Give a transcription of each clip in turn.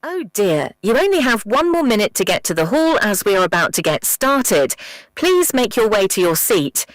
Oh dear, you only have 1 more minute to get to the hall as we are about to get started. Please make your way to your seat.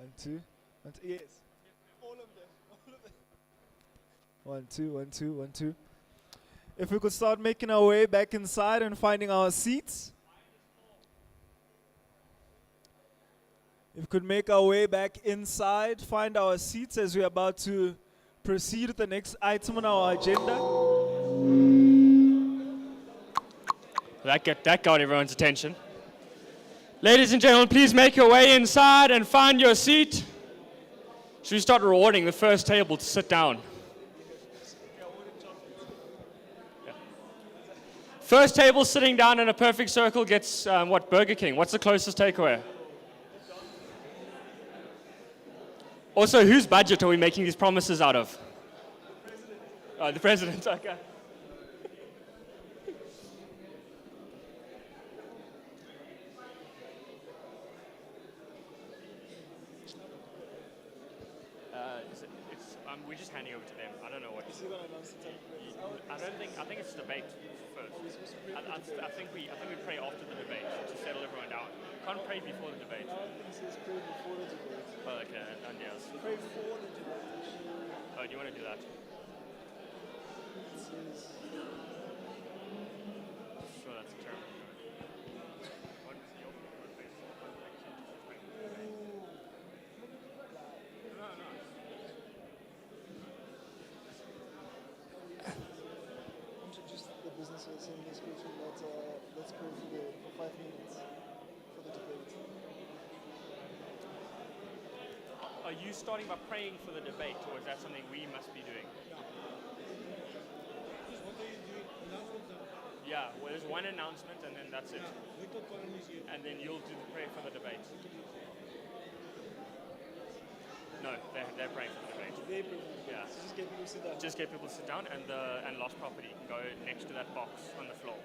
One, two. One, two. Yes. All of them. All of them. One, two, one, two, one, two. If we could start making our way back inside and finding our seats. If we could make our way back inside, find our seats as we're about to proceed with the next item on our agenda. That got everyone's attention. Ladies and gentlemen, please make your way inside and find your seat. Should we start rewarding the first table to sit down? Yeah. First table sitting down in a perfect circle gets what? Burger King. What's the closest takeaway? Also, whose budget are we making these promises out of? The president. Okay. We're just handing over to them. I don't know what. I think it's debate first. I think we pray after the debate to settle everyone down. Can't pray before the debate. Oh, okay, and yes. Pray for the debate. Oh, do you want to do that? Sure, that's terrible. are you starting by praying for the debate, or is that something we must be doing? Yeah, well, there's one announcement and then that's it. And then you'll do the prayer for the debate. No, they're praying for the debate. Yeah. Just get people to sit down, and lost property can go next to that box on the floor.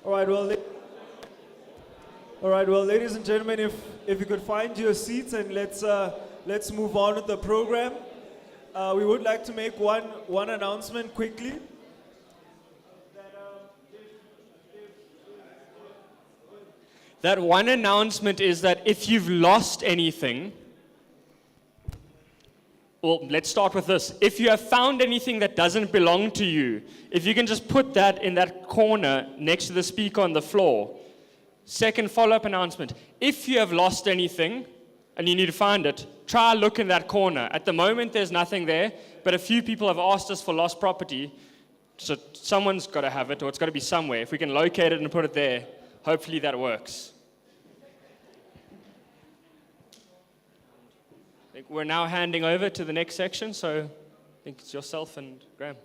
All right, well, ladies and gentlemen, if you could find your seats, and let's move on with the program. We would like to make one announcement quickly. That one announcement is that if you've lost anything, well, let's start with this. If you have found anything that doesn't belong to you, if you can just put that in that corner next to the speaker on the floor. Second follow-up announcement. If you have lost anything and you need to find it, try look in that corner. At the moment, there's nothing there, but a few people have asked us for lost property, so someone's got to have it, or it's got to be somewhere. If we can locate it and put it there, hopefully that works. I think we're now handing over to the next section, so I think it's yourself and Graham.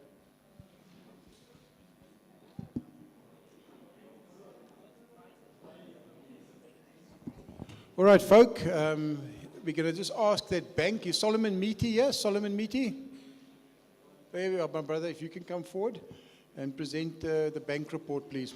All right, folk, we're going to just ask that bank. Is Solomon Meaty here? Solomon Meaty? There we are, my brother. If you can come forward and present the bank report, please.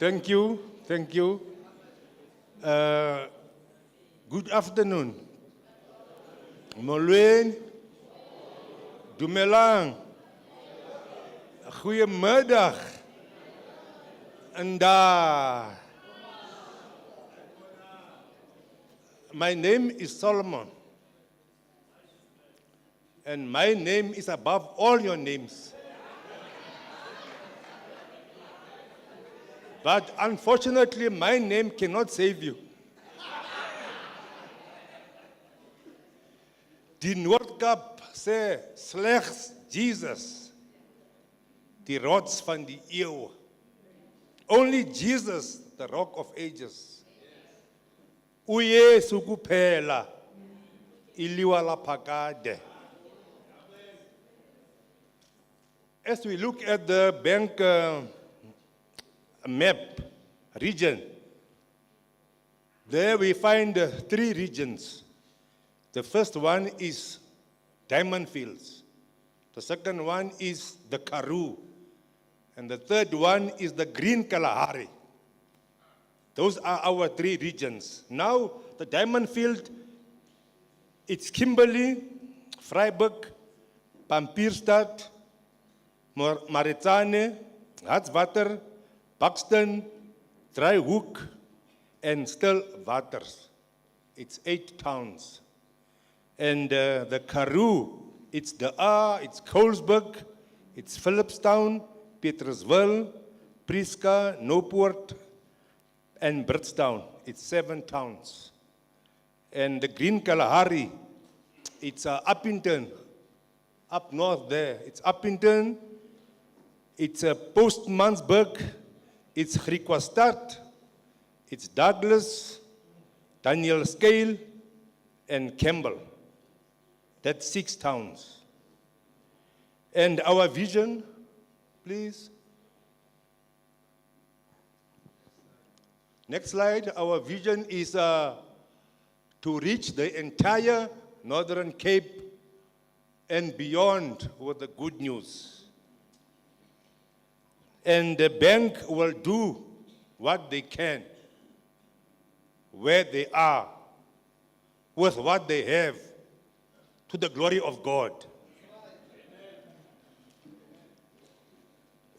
Thank you. Good afternoon. Molweni. Dumelang. Goeiemiddag. And my name is Solomon. And my name is above all your names. But unfortunately, my name cannot save you. Die Noordkap sê slegs Jesus, die rots van die eeuw. Only Jesus, the rock of ages. Uyesu kuphela, iliwa laphakade. As we look at the bank map region, there we find 3 regions. The first one is Diamond Fields. The second one is the Karoo. And the third one is the Green Kalahari. Those are our 3 regions. Now, the Diamond Field, it's Kimberley, Vryburg, Pampierstad, Maritzane, Hartswater, Buxton, Dryhoek, and Stillwaters. It's 8 towns. And the Karoo, it's it's Colesburg, it's Phillipstown, Petersville, Prieska, Noport, and Bridgetown. It's 7 towns. And the Green Kalahari, it's Uppington, up north there. It's Uppington, it's Postmansburg, it's Griquastad, it's Douglas, Daniel Scale, and Campbell. That's 6 towns. And our vision, please. Next slide. Our vision is to reach the entire Northern Cape and beyond with the good news. And the bank will do what they can, where they are, with what they have, to the glory of God.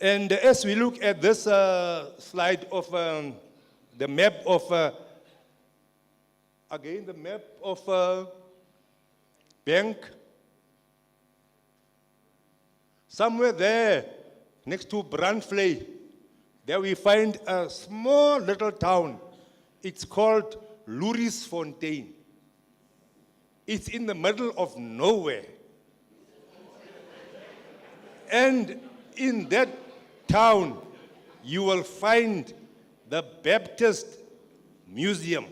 And as we look at this slide of the map of, again, the map of bank, somewhere there, next to Brandvlei, there we find a small little town. It's called Lourisfontein. It's in the middle of nowhere. And in that town, you will find the Baptist Museum.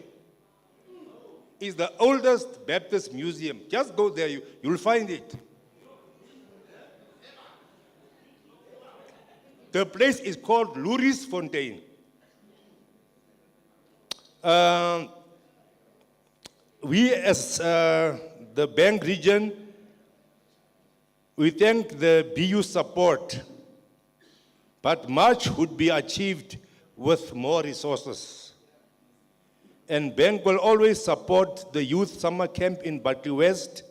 It's the oldest Baptist museum. Just go there, you'll find it. The place is called Lourisfontein. We as the bank region, we thank the BU support, but much would be achieved with more resources. And bank will always support the youth summer camp in Barkley West,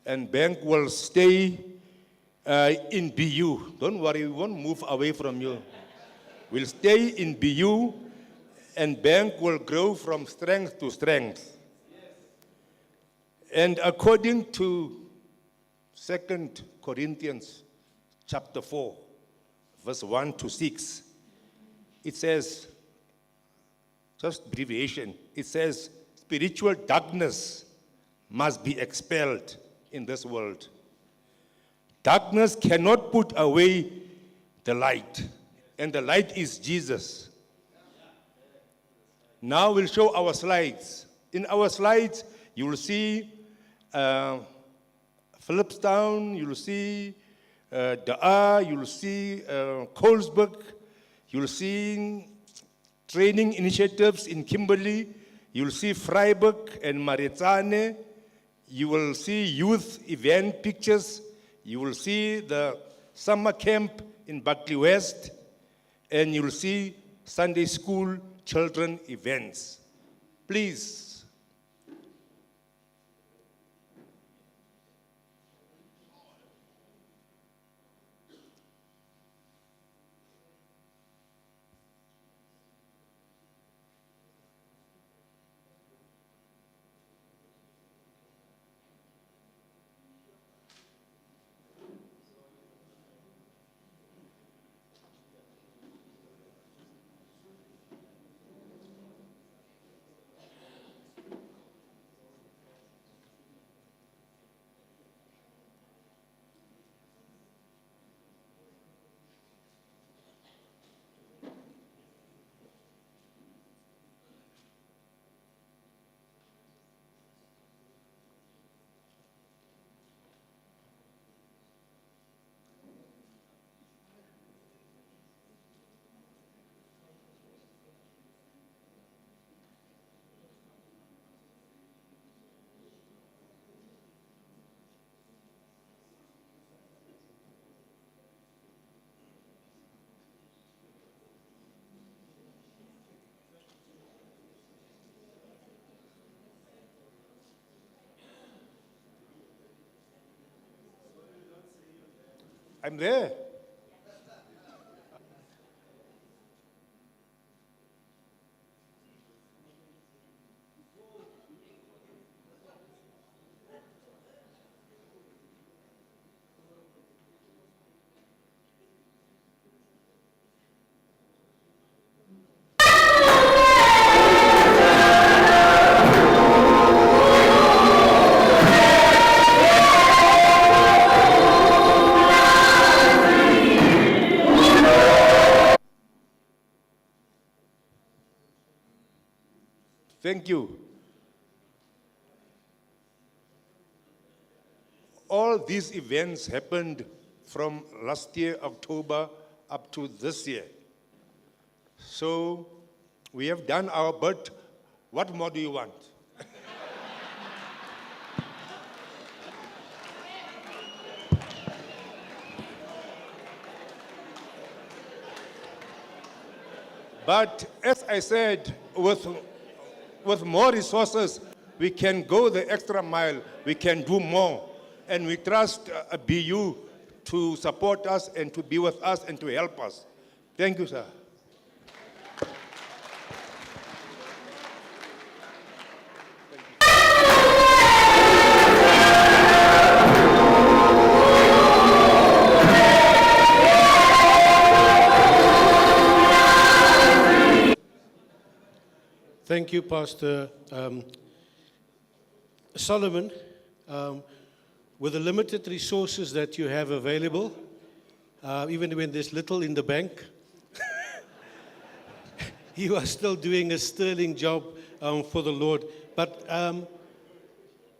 and bank will stay in BU. Don't worry, we won't move away from you. We'll stay in BU, and bank will grow from strength to strength. And according to 2 Corinthians chapter 4, verse 1 to 6, it says, just abbreviation, it says, spiritual darkness must be expelled in this world. Darkness cannot put away the light, and the light is Jesus. Now we'll show our slides. In our slides, you will see Phillipstown, you will see Da'a, you will see Colesburg, you will see training initiatives in Kimberley, you will see Freiburg and Maritzane, you will see youth event pictures, you will see the summer camp in Barkley West, and you will see Sunday school children events. Please. I'm there. Thank you. All these events happened from last year, October, up to this year. So we have done our bit. What more do you want? But as I said, with more resources, we can go the extra mile, we can do more. And we trust BU to support us and to be with us and to help us. Thank you, sir. Thank you, Pastor Solomon. With the limited resources that you have available, even when there's little in the bank, you are still doing a sterling job for the Lord. But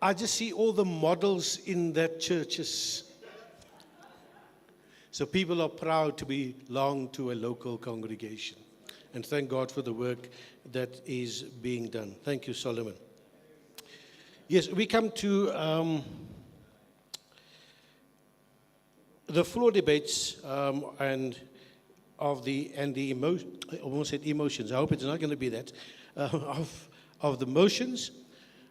I just see all the models in that churches. So people are proud to belong to a local congregation. And thank God for the work that is being done. Thank you, Solomon. Yes, we come to the floor debates and the emotion. I almost said emotions. I hope it's not going to be that of the motions.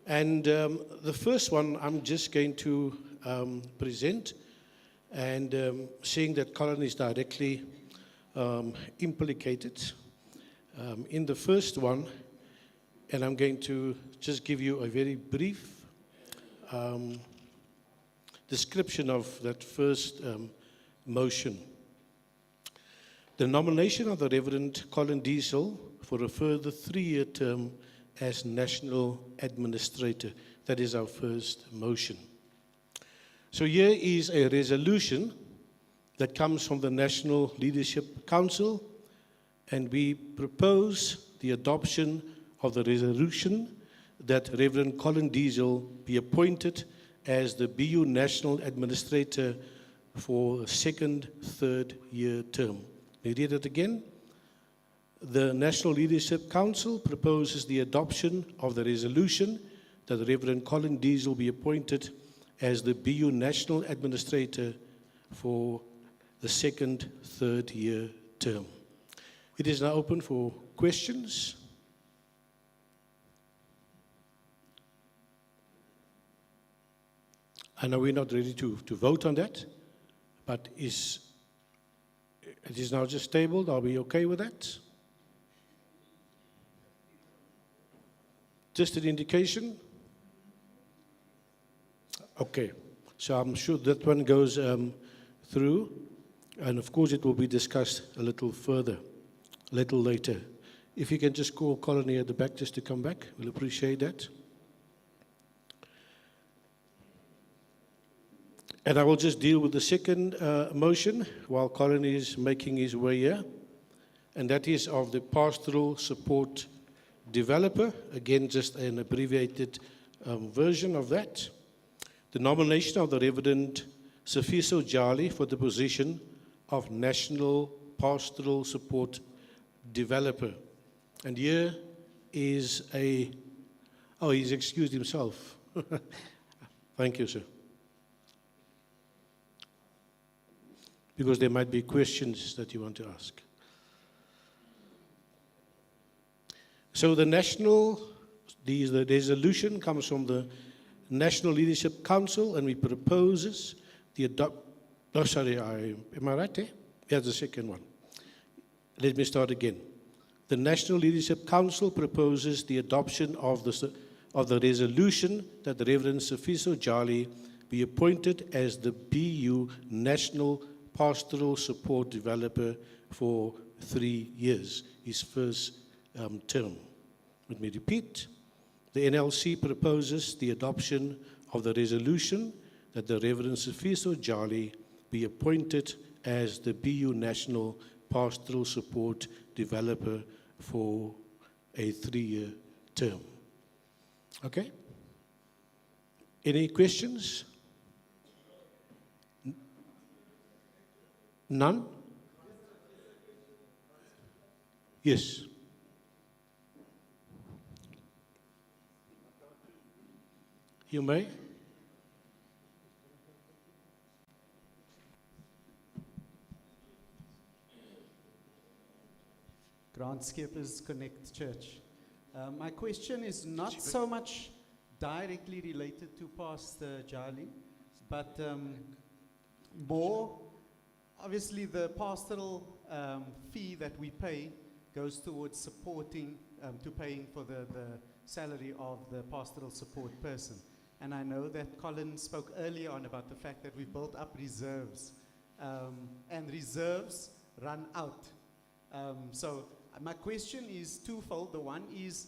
And the first one I'm just going to present, and seeing that Colin is directly implicated in the first one, and I'm going to just give you a very brief description of that first motion. The nomination of the Reverend Colin Diesel for a further 3-year term as National Administrator. That is our first motion. So here is a resolution that comes from the National Leadership Council, and we propose the adoption of the resolution that Reverend Colin Diesel be appointed as the BU National Administrator for a second, third-year term. Let me read it again. The National Leadership Council proposes the adoption of the resolution that Reverend Colin Diesel be appointed as the BU National Administrator for the second, third-year term. It is now open for questions. I know we're not ready to vote on that, but it is now just tabled. Are we okay with that? Just an indication? Okay, so I'm sure that one goes through, and of course it will be discussed a little further, a little later. If you can just call Colin here at the back just to come back, we'll appreciate that. And I will just deal with the second motion while Colin is making his way here, and that is of the Pastoral Support Developer. Again, just an abbreviated version of that. The nomination of the Reverend Sifiso Jali for the position of National Pastoral Support Developer. And here is he's excused himself. Thank you, sir. Because there might be questions that you want to ask. So the resolution comes from the National Leadership Council, and we proposes the am I right there? Yeah, the second one. Let me start again. The National Leadership Council proposes the adoption of the resolution that the Reverend Sifiso Jali be appointed as the BU National Pastoral Support Developer for 3 years, his first term. Let me repeat. The NLC proposes the adoption of the resolution that the Reverend Sifiso Jali be appointed as the BU National Pastoral Support Developer for a 3-year term. Okay. Any questions? None? Yes. You may. Grant Skeppers Connect Church. My question is not so much directly related to Pastor Jali, but more, obviously the pastoral fee that we pay goes towards supporting, to paying for the salary of the pastoral support person. And I know that Colin spoke earlier on about the fact that we built up reserves, and reserves run out. So my question is twofold. The one is,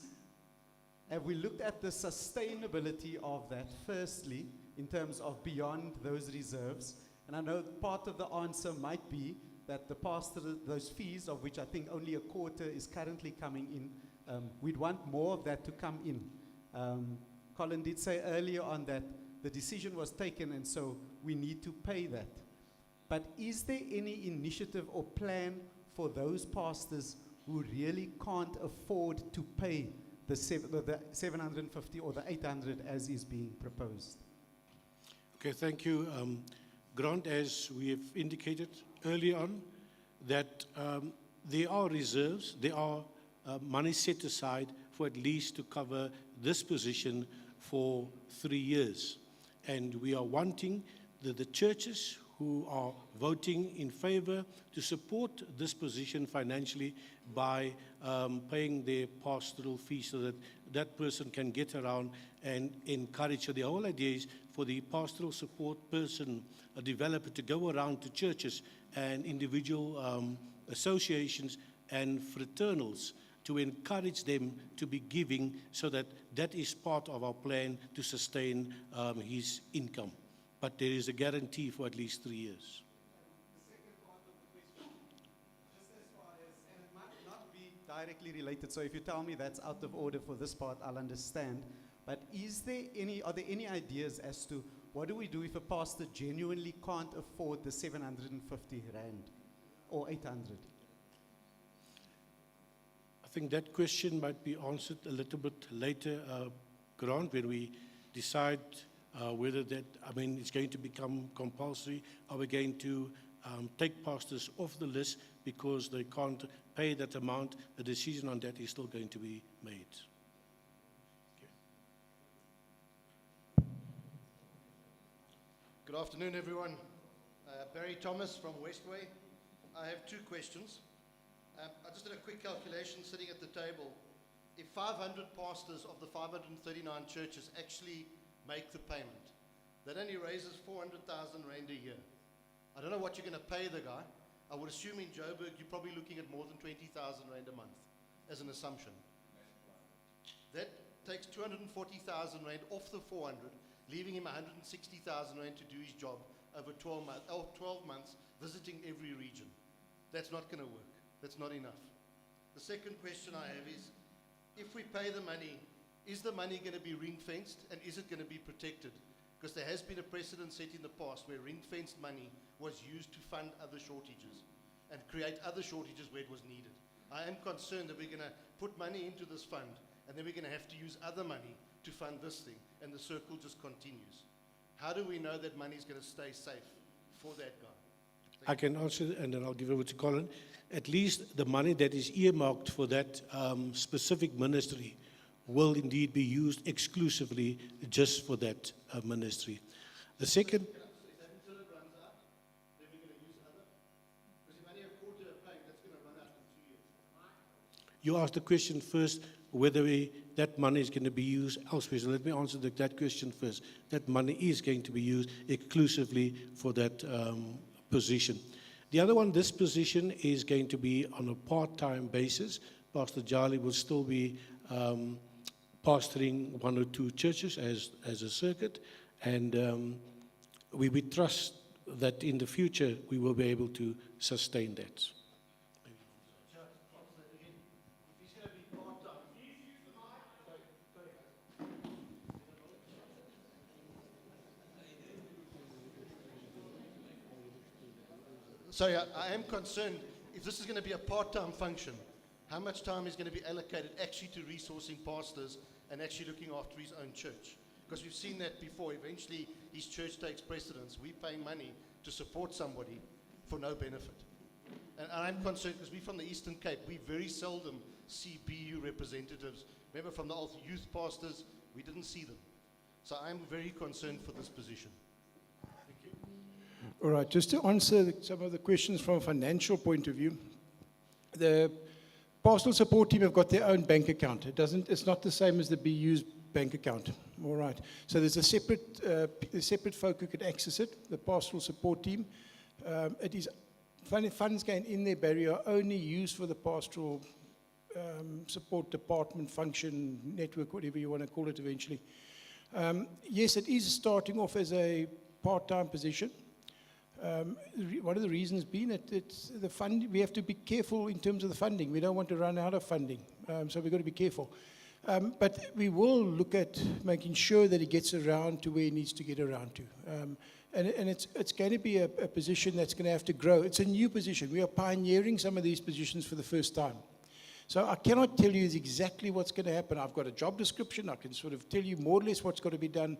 have we looked at the sustainability of that, firstly, in terms of beyond those reserves? And I know part of the answer might be that the pastor, those fees, of which I think only a quarter is currently coming in, we'd want more of that to come in. Colin did say earlier on that the decision was taken, and so we need to pay that. But is there any initiative or plan for those pastors who really can't afford to pay the 750 or the 800 as is being proposed? Okay, thank you. Grant, as we have indicated early on, that there are reserves, there are money set aside for at least to cover this position for 3 years. And we are wanting the churches who are voting in favor to support this position financially by paying their pastoral fee so that that person can get around and encourage. So the whole idea is for the pastoral support person, a developer, to go around to churches and individual associations and fraternals to encourage them to be giving, so that that is part of our plan to sustain his income. But there is a guarantee for at least 3 years. The second part of the question, just as far as, and it might not be directly related, so if you tell me that's out of order for this part, I'll understand. But are there any ideas as to what do we do if a pastor genuinely can't afford the 750 rand or 800? I think that question might be answered a little bit later, Grant, when we decide whether that, it's going to become compulsory. Are we going to take pastors off the list because they can't pay that amount? The decision on that is still going to be made. Good afternoon, everyone. Barry Thomas from Westway. I have two questions. I just did a quick calculation sitting at the table. If 500 pastors of the 539 churches actually make the payment, that only raises 400,000 rand a year. I don't know what you're going to pay the guy. I would assume in Joburg you're probably looking at more than 20,000 rand a month as an assumption. That takes 240,000 rand off the 400, leaving him 160,000 rand to do his job over 12 months, visiting every region. That's not going to work. That's not enough. The second question I have is, if we pay the money, is the money going to be ring-fenced, and is it going to be protected? Because there has been a precedent set in the past where ring-fenced money was used to fund other shortages and create other shortages where it was needed. I am concerned that we're going to put money into this fund, and then we're going to have to use other money to fund this thing, and the circle just continues. How do we know that money is going to stay safe for that guy? I can answer, and then I'll give over to Colin. At least the money that is earmarked for that specific ministry will indeed be used exclusively just for that ministry. The second... Is that until it runs out? Then we're going to use other? Because if only a quarter are paying, that's going to run out in 2 years. You asked the question first whether that money is going to be used elsewhere. So let me answer that question first. That money is going to be used exclusively for that position. The other one, this position is going to be on a part-time basis. Pastor Jali will still be pastoring 1 or 2 churches as a circuit, and we trust that in the future we will be able to sustain that. sorry, I am concerned if this is going to be a part-time function, how much time is going to be allocated actually to resourcing pastors and actually looking after his own church? Because we've seen that before. Eventually, his church takes precedence. We pay money to support somebody for no benefit. And I'm concerned because we're from the Eastern Cape. We very seldom see BU representatives. Remember, from the old youth pastors, we didn't see them. So I'm very concerned for this position. All right, just to answer some of the questions from a financial point of view, the pastoral support team have got their own bank account. It's not the same as the BU's bank account. All right, so there's a separate folk who can access it, the pastoral support team. It is funds going in their barrier are only used for the pastoral support department function, network, whatever you want to call it eventually. Yes, it is starting off as a part-time position. One of the reasons being that it's the fund, we have to be careful in terms of the funding. We don't want to run out of funding, so we've got to be careful. But we will look at making sure that it gets around to where it needs to get around to. And it's going to be a position that's going to have to grow. It's a new position. We are pioneering some of these positions for the first time. So I cannot tell you exactly what's going to happen. I've got a job description. I can sort of tell you more or less what's got to be done.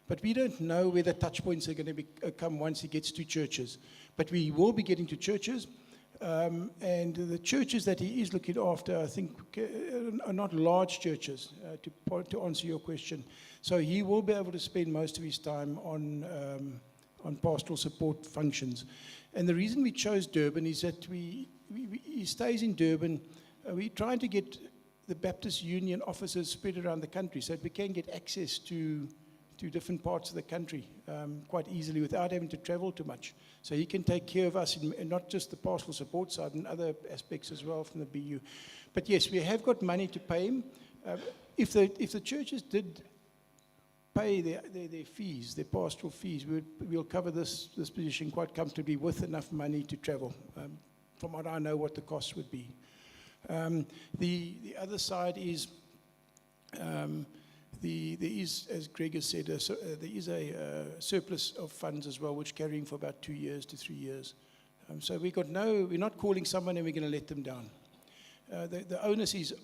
But we don't know where the touch points are going to come once he gets to churches. But we will be getting to churches. And the churches that he is looking after, I think, are not large churches, to answer your question. So he will be able to spend most of his time on pastoral support functions. And the reason we chose Durban is that he stays in Durban. We're trying to get the Baptist Union offices spread around the country so that we can get access to different parts of the country quite easily without having to travel too much. So he can take care of us in not just the pastoral support side and other aspects as well from the BU. But yes, we have got money to pay him. If the churches did pay their fees, their pastoral fees, we'll cover this position quite comfortably with enough money to travel. From what I know, what the cost would be. The other side is there is, as Greg has said, there is a surplus of funds as well, which carrying for about 2 years to 3 years. So we're not calling someone and we're going to let them down. The onus is,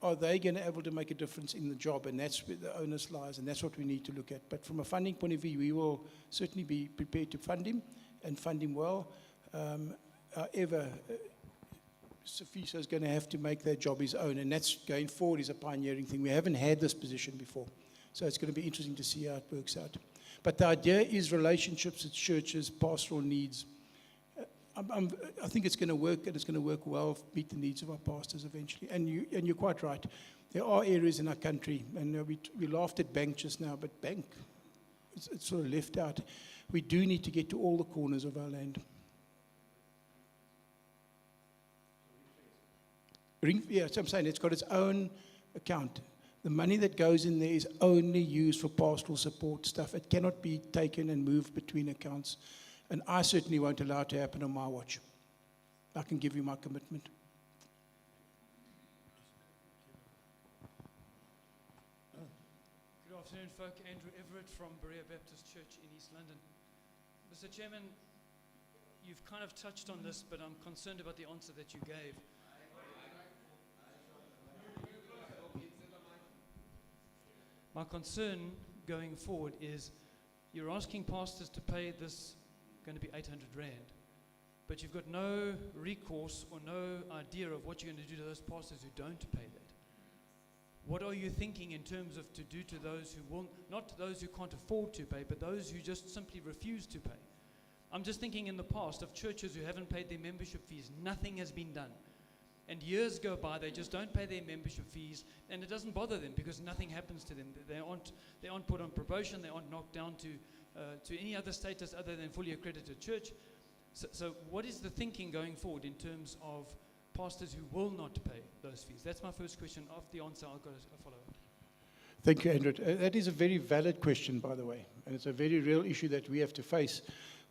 are they going to be able to make a difference in the job? And that's where the onus lies, and that's what we need to look at. But from a funding point of view, we will certainly be prepared to fund him and fund him well. However, Sifiso is going to have to make that job his own, and that's going forward is a pioneering thing. We haven't had this position before, so it's going to be interesting to see how it works out. But the idea is relationships with churches, pastoral needs. I think it's going to work, and it's going to work well, meet the needs of our pastors eventually. And you're quite right. There are areas in our country, and we laughed at Bank just now, but Bank, it's sort of left out. We do need to get to all the corners of our land. Yeah, so I'm saying it's got its own account. The money that goes in there is only used for pastoral support stuff. It cannot be taken and moved between accounts. And I certainly won't allow it to happen on my watch. I can give you my commitment. Good afternoon, folk. Andrew Everett from Berea Baptist Church in East London. Mr. Chairman, you've kind of touched on this, but I'm concerned about the answer that you gave. My concern going forward is you're asking pastors to pay this, going to be 800 Rand, but you've got no recourse or no idea of what you're going to do to those pastors who don't pay that. What are you thinking in terms of to do to those who will, not those who can't afford to pay, but those who just simply refuse to pay? I'm just thinking in the past of churches who haven't paid their membership fees. Nothing has been done. And years go by, they just don't pay their membership fees, and it doesn't bother them because nothing happens to them. They aren't put on probation, they aren't knocked down to any other status other than fully accredited church. So what is the thinking going forward in terms of pastors who will not pay those fees? That's my first question. After the answer, I've got a follow-up. Thank you, Andrew. That is a very valid question, by the way, and it's a very real issue that we have to face.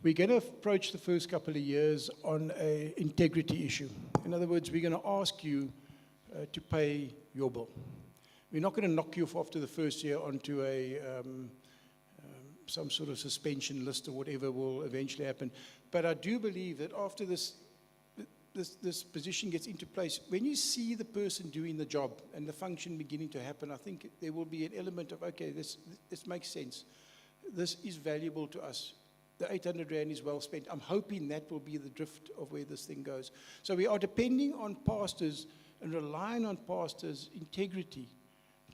We're going to approach the first couple of years on an integrity issue. In other words, we're going to ask you to pay your bill. We're not going to knock you off after the first year onto a some sort of suspension list or whatever will eventually happen. But I do believe that after this position gets into place, when you see the person doing the job and the function beginning to happen, I think there will be an element of, okay, this makes sense. This is valuable to us. The 800 Rand is well spent. I'm hoping that will be the drift of where this thing goes. So we are depending on pastors and relying on pastors' integrity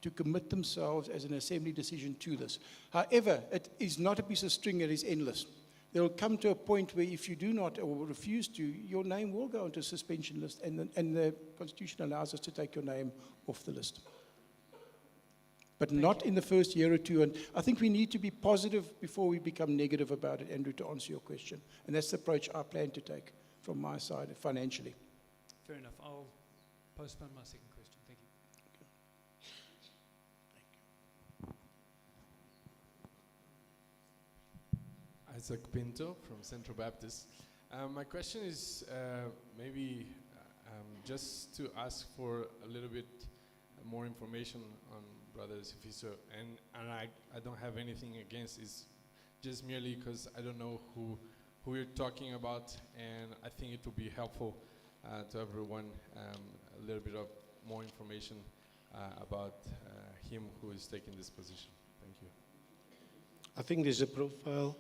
to commit themselves as an assembly decision to this. However, it is not a piece of string that is endless. There will come to a point where if you do not or refuse to, your name will go onto a suspension list, and the Constitution allows us to take your name off the list. But not in the first year or two. And I think we need to be positive before we become negative about it, Andrew, to answer your question. And that's the approach I plan to take from my side financially. Fair enough. I'll postpone my second question. Thank you. Isaac Pinto from Central Baptist. My question is maybe just to ask for a little bit more information on Brother Sifiso, and I don't have anything against, it's just merely because I don't know who we're talking about, and I think it would be helpful to everyone a little bit of more information about him who is taking this position. Thank you. I think there's a profile.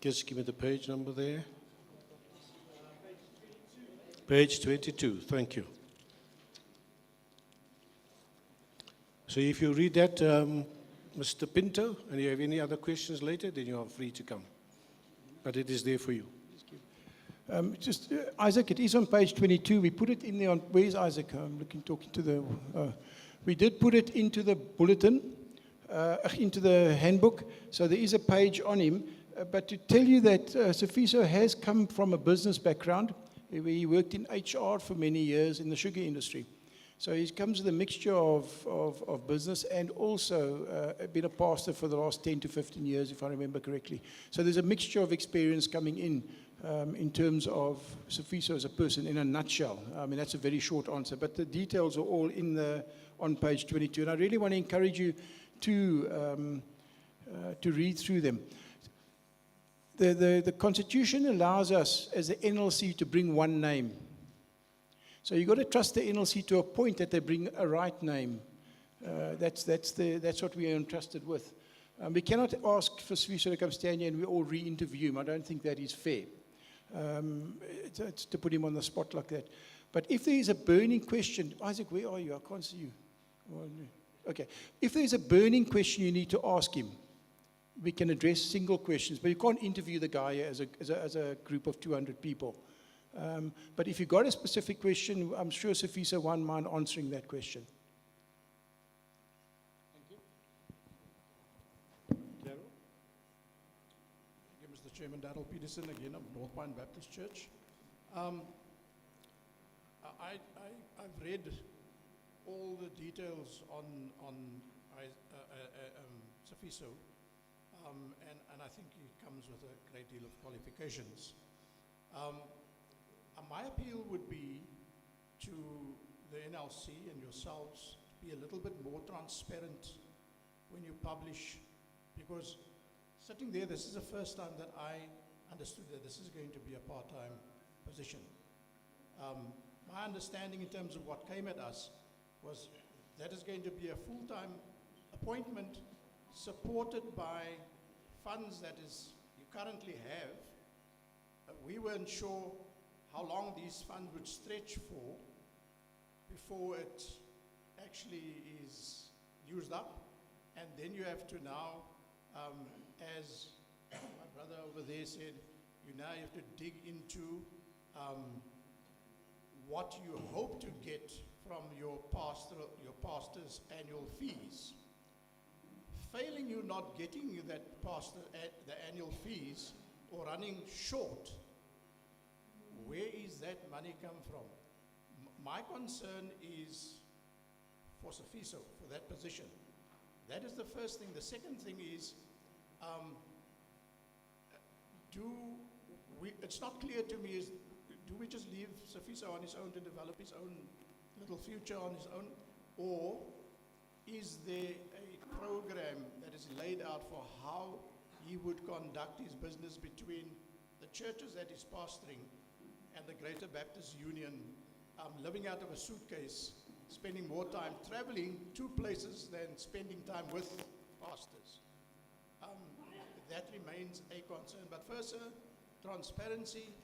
Just give me the page number there. Page 22, thank you. So if you read that, Mr. Pinto, and you have any other questions later, then you are free to come. But it is there for you. Isaac, it is on page 22. We put it in there on, where's Isaac? I'm talking to the, we did put it into the bulletin, into the handbook. So there is a page on him. But to tell you that Sifiso has come from a business background. He worked in HR for many years in the sugar industry. So he comes with a mixture of business and also been a pastor for the last 10 to 15 years, if I remember correctly. So there's a mixture of experience coming in terms of Sifiso as a person in a nutshell. I mean, that's a very short answer, but the details are all on page 22. And I really want to encourage you to read through them. The Constitution allows us as the NLC to bring one name. So you've got to trust the NLC to a point that they bring a right name. That's what we are entrusted with. We cannot ask for Sifiso to come stand here and we all re-interview him. I don't think that is fair. To put him on the spot like that. But if there is a burning question, Isaac, where are you? I can't see you. Okay. If there is a burning question you need to ask him, we can address single questions, but you can't interview the guy as a group of 200 people. But if you've got a specific question, I'm sure Sifiso won't mind answering that question. Thank you. Darryl? Thank you, Mr. Chairman. Darryl Peterson again of North Pine Baptist Church. I've read all the details on Sifiso, and I think he comes with a great deal of qualifications. My appeal would be to the NLC and yourselves to be a little bit more transparent when you publish, because sitting there, this is the first time that I understood that this is going to be a part-time position. My understanding in terms of what came at us was that is going to be a full-time appointment supported by funds that you currently have. We weren't sure how long these funds would stretch for before it actually is used up. And then you have to now, as my brother over there said, you now have to dig into what you hope to get from your pastor's annual fees. Failing you not getting that pastor at the annual fees or running short, where is that money come from? My concern is for Sifiso, for that position. That is the first thing. The second thing is, it's not clear to me, do we just leave Sifiso on his own to develop his own little future on his own? Or is there a program that is laid out for how he would conduct his business between the churches that he's pastoring and the Greater Baptist Union, living out of a suitcase, spending more time traveling to places than spending time with pastors? That remains a concern. But first, sir, transparency.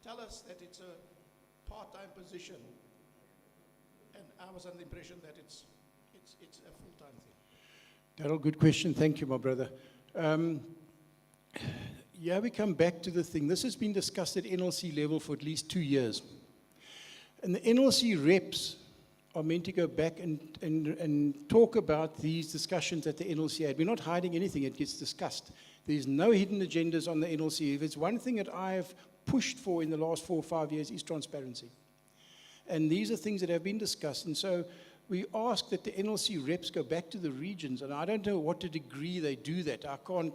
Tell us that it's a part-time position, and I was under the impression that it's a full-time thing. Daryl, good question. Thank you, my brother. Yeah, we come back to the thing. This has been discussed at NLC level for at least 2 years. And the NLC reps are meant to go back and talk about these discussions that the NLC had. We're not hiding anything. It gets discussed. There's no hidden agendas on the NLC. If it's one thing that I've pushed for in the last 4 or 5 years, is transparency. And these are things that have been discussed. And so we ask that the NLC reps go back to the regions. And I don't know what to degree they do that. I can't,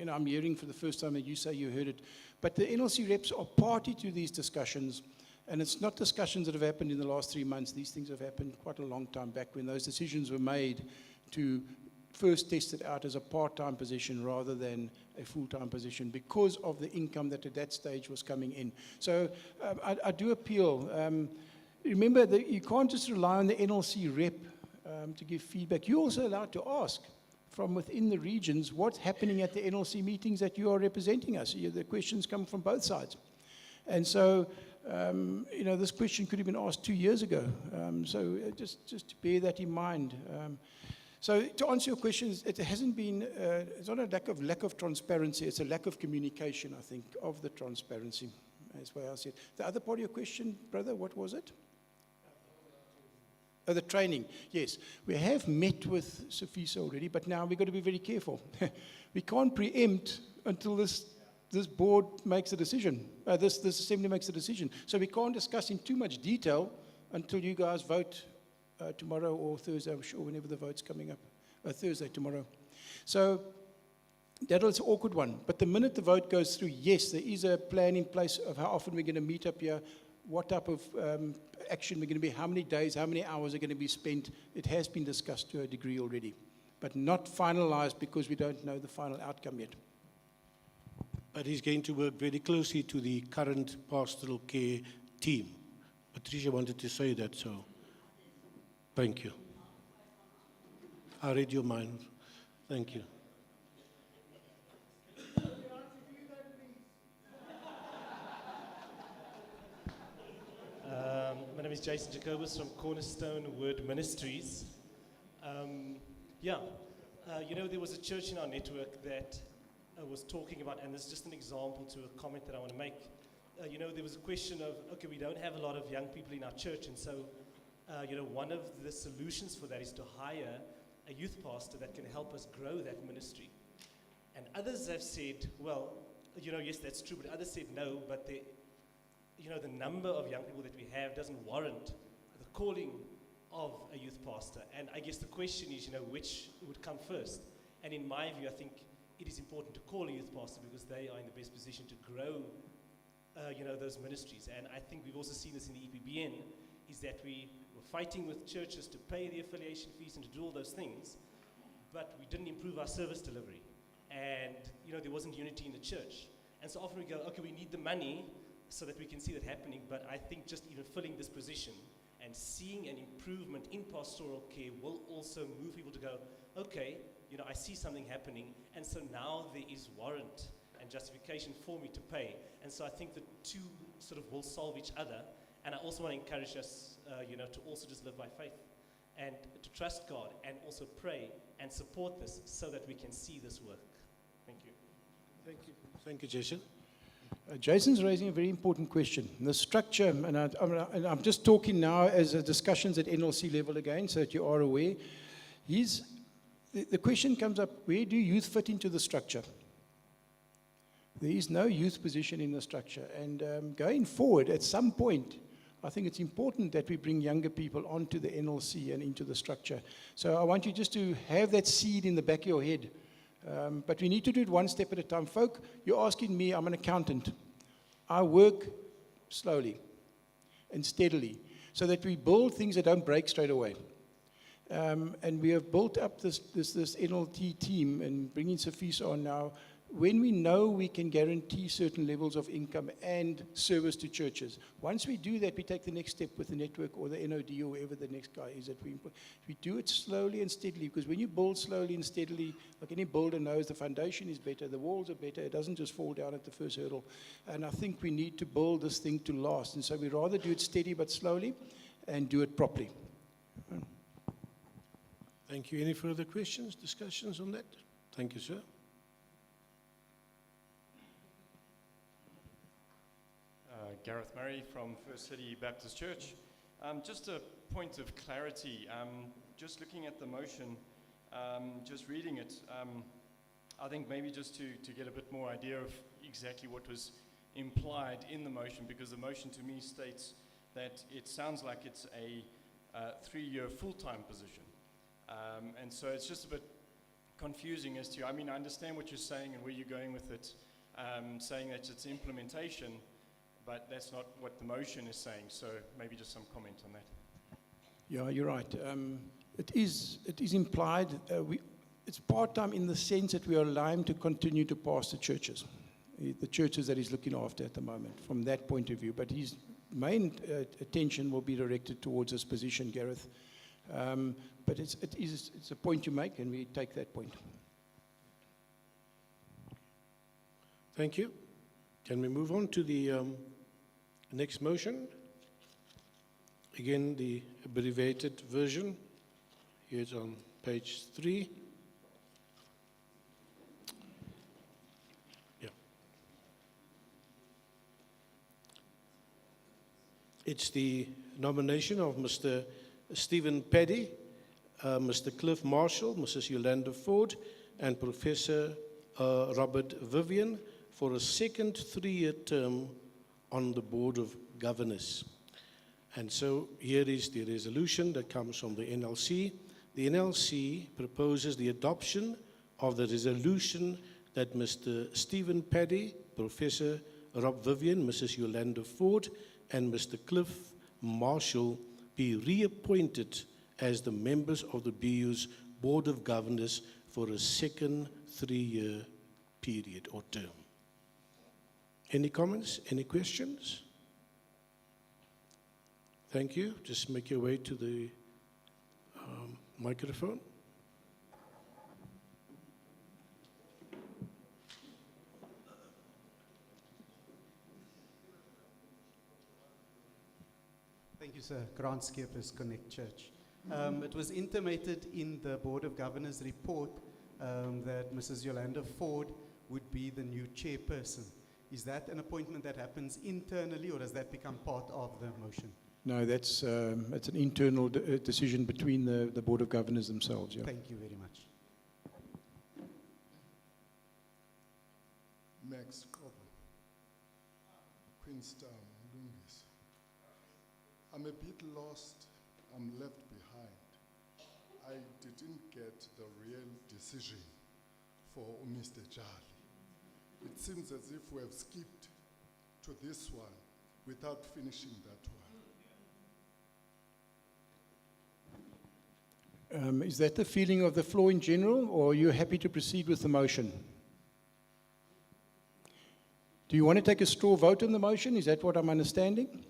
I'm hearing for the first time that you say you heard it. But the NLC reps are party to these discussions. And it's not discussions that have happened in the last 3 months. These things have happened quite a long time back when those decisions were made to first test it out as a part-time position rather than a full-time position because of the income that at that stage was coming in. So I do appeal. Remember that you can't just rely on the NLC rep to give feedback. You're also allowed to ask from within the regions what's happening at the NLC meetings that you are representing us. The questions come from both sides. And so, this question could have been asked 2 years ago. So just to bear that in mind. So to answer your questions, it hasn't been, it's not a lack of transparency, it's a lack of communication, I think, of the transparency. That's why I said. The other part of your question, brother, what was it? Oh, the training. Yes, we have met with Sofisa already, but now we've got to be very careful. We can't preempt until this board makes a decision. This assembly makes a decision. So we can't discuss in too much detail until you guys vote tomorrow or Thursday, I'm sure, whenever the vote's coming up. Thursday, tomorrow. So that was an awkward one. But the minute the vote goes through, yes, there is a plan in place of how often we're going to meet up here, what type of action we're going to be, how many days, how many hours are going to be spent. It has been discussed to a degree already, but not finalized because we don't know the final outcome yet. But he's going to work very closely to the current pastoral care team. Patricia wanted to say that, so thank you. I read your mind. Thank you. My name is Jason Jacobus from Cornerstone Word Ministries. There was a church in our network that was talking about, and this is just an example to a comment that I want to make. There was a question of, okay, we don't have a lot of young people in our church, and so, one of the solutions for that is to hire a youth pastor that can help us grow that ministry. And others have said, well, yes, that's true, but others said no, but the number of young people that we have doesn't warrant the calling of a youth pastor. And I guess the question is, which would come first? And in my view, I think it is important to call a youth pastor because they are in the best position to grow, those ministries. And I think we've also seen this in the EPBN, is that we were fighting with churches to pay the affiliation fees and to do all those things, but we didn't improve our service delivery. And, there wasn't unity in the church. And so often we go, okay, we need the money so that we can see that happening, but I think just even filling this position and seeing an improvement in pastoral care will also move people to go, okay, I see something happening, and so now there is warrant and justification for me to pay. And so I think the two sort of will solve each other, and I also want to encourage us, to also just live by faith and to trust God and also pray and support this so that we can see this work. Thank you. Thank you. Thank you, Jason. Jason's raising a very important question. The structure, and I'm just talking now as discussions at NLC level again, so that you are aware. The question comes up, where do youth fit into the structure? There is no youth position in the structure. And going forward, at some point, I think it's important that we bring younger people onto the NLC and into the structure. So I want you just to have that seed in the back of your head. But we need to do it one step at a time. Folk, you're asking me, I'm an accountant. I work slowly and steadily so that we build things that don't break straight away. And we have built up this NLT team and bringing Safisa on now. When we know we can guarantee certain levels of income and service to churches, once we do that, we take the next step with the network or the NOD or whoever the next guy is that we do it slowly and steadily, because when you build slowly and steadily, like any builder knows, the foundation is better, the walls are better, it doesn't just fall down at the first hurdle. And I think we need to build this thing to last. And so we rather do it steady but slowly and do it properly. Thank you. Any further questions, discussions on that? Thank you, sir. Gareth Murray from First City Baptist Church. Just a point of clarity. Just looking at the motion, just reading it, I think maybe just to get a bit more idea of exactly what was implied in the motion, because the motion to me states that it sounds like it's a 3-year full-time position. And so it's just a bit confusing as to, I mean, I understand what you're saying and where you're going with it, saying that it's implementation, but that's not what the motion is saying. So maybe just some comment on that. Yeah, you're right. It is implied. It's part-time in the sense that we are allowing to continue to pastor churches, the churches that he's looking after at the moment, from that point of view. But his main attention will be directed towards this position, Gareth. But it's a point you make, and we take that point. Thank you. Can we move on to the next motion? Again, the abbreviated version. Here's on page 3. Yeah. It's the nomination of Mr. Stephen Paddy, Mr. Cliff Marshall, Mrs. Yolanda Ford, and Professor Robert Vivian for a second 3-year term on the Board of Governors. And so here is the resolution that comes from the NLC. The NLC proposes the adoption of the resolution that Mr. Stephen Paddy, Professor Rob Vivian, Mrs. Yolanda Ford, and Mr. Cliff Marshall be reappointed as the members of the BU's Board of Governors for a second 3-year period or term. Any comments? Any questions? Thank you. Just make your way to the microphone. Thank you, sir. Grant Skeepers, Connect Church. It was intimated in the Board of Governors report that Mrs. Yolanda Ford would be the new chairperson. Is that an appointment that happens internally, or does that become part of the motion? No, that's an internal decision between the Board of Governors themselves. Yeah. Thank you very much. Max Kobo, Queenstown, Lungis. I'm a bit lost. I'm left behind. I didn't get the real decision for Mr. Jali. It seems as if we have skipped to this one without finishing that one. Is that the feeling of the floor in general, or are you happy to proceed with the motion? Do you want to take a straw vote on the motion? Is that what I'm understanding?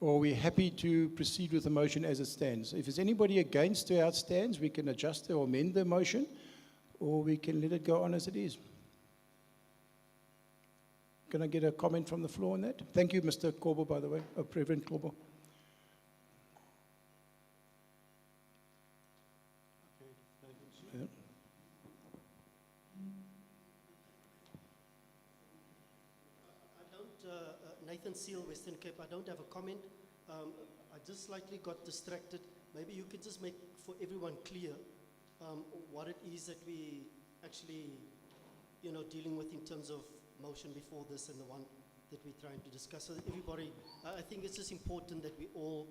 Or are we happy to proceed with the motion as it stands? If there's anybody against how it stands, we can adjust or amend the motion, or we can let it go on as it is. Can I get a comment from the floor on that? Thank you, Mr. Korbo, by the way, Reverend Korbo. Nathan Seal, Western Cape. I don't have a comment. I just slightly got distracted. Maybe you could just make for everyone clear what it is that we actually, dealing with in terms of motion before this and the one that we're trying to discuss. So everybody, I think it's just important that we all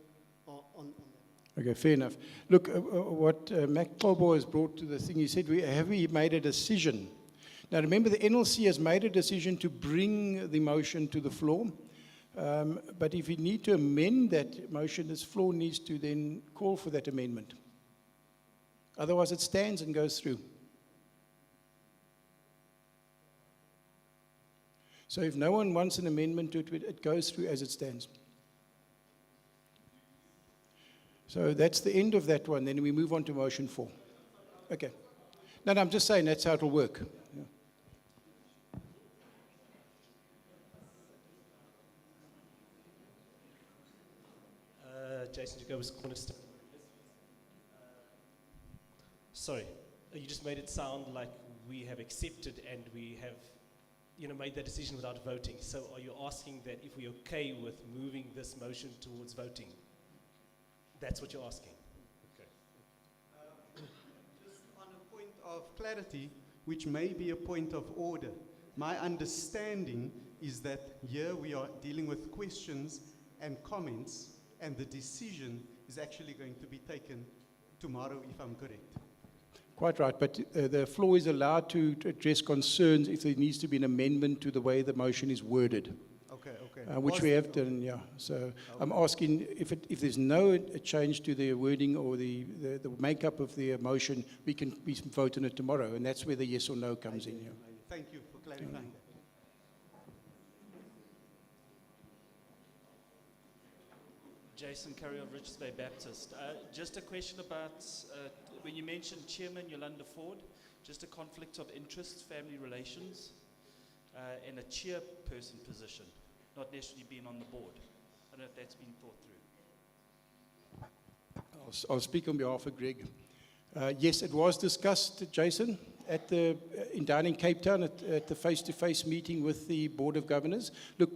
are on that. Okay, fair enough. Look, what Mac Kolbo has brought to the thing, he said, have we made a decision? Now remember, the NLC has made a decision to bring the motion to the floor. But if we need to amend that motion, this floor needs to then call for that amendment. Otherwise, it stands and goes through. So if no one wants an amendment to it, it goes through as it stands. So that's the end of that one. Then we move on to motion 4. Okay. No, I'm just saying that's how it'll work. Yeah. Jason Jacobus, Cornerstone. Sorry, you just made it sound like we have accepted and we have, made that decision without voting. So are you asking that if we're okay with moving this motion towards voting? That's what you're asking? Okay. Just on a point of clarity, which may be a point of order, my understanding is that here we are dealing with questions and comments, and the decision is actually going to be taken tomorrow, if I'm correct. Quite right, but the floor is allowed to address concerns if there needs to be an amendment to the way the motion is worded. Okay. Which we have done, yeah. So I'm asking if there's no change to the wording or the makeup of the motion, we can vote on it tomorrow, and that's where the yes or no comes in. Yeah. Thank you for clarifying that. Jason Curry of Richards Bay Baptist. Just a question about when you mentioned Chairman Yolanda Ford, just a conflict of interest, family relations, and a chairperson position, not necessarily being on the board. I don't know if that's been thought through. I'll speak on behalf of Greg. Yes, it was discussed, Jason, down in Cape Town at the face-to-face meeting with the Board of Governors. Look,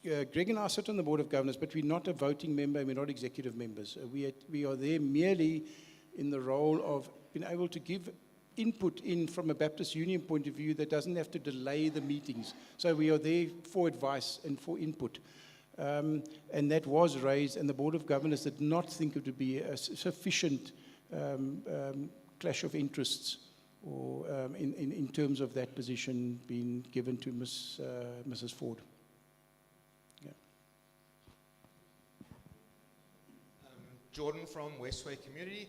Greg and I sit on the Board of Governors, but we're not a voting member and we're not executive members. We are there merely in the role of being able to give input in from a Baptist Union point of view that doesn't have to delay the meetings. So we are there for advice and for input. And that was raised, and the Board of Governors did not think it would be a sufficient clash of interests or in terms of that position being given to Mrs. Ford. Jordan from Westway Community.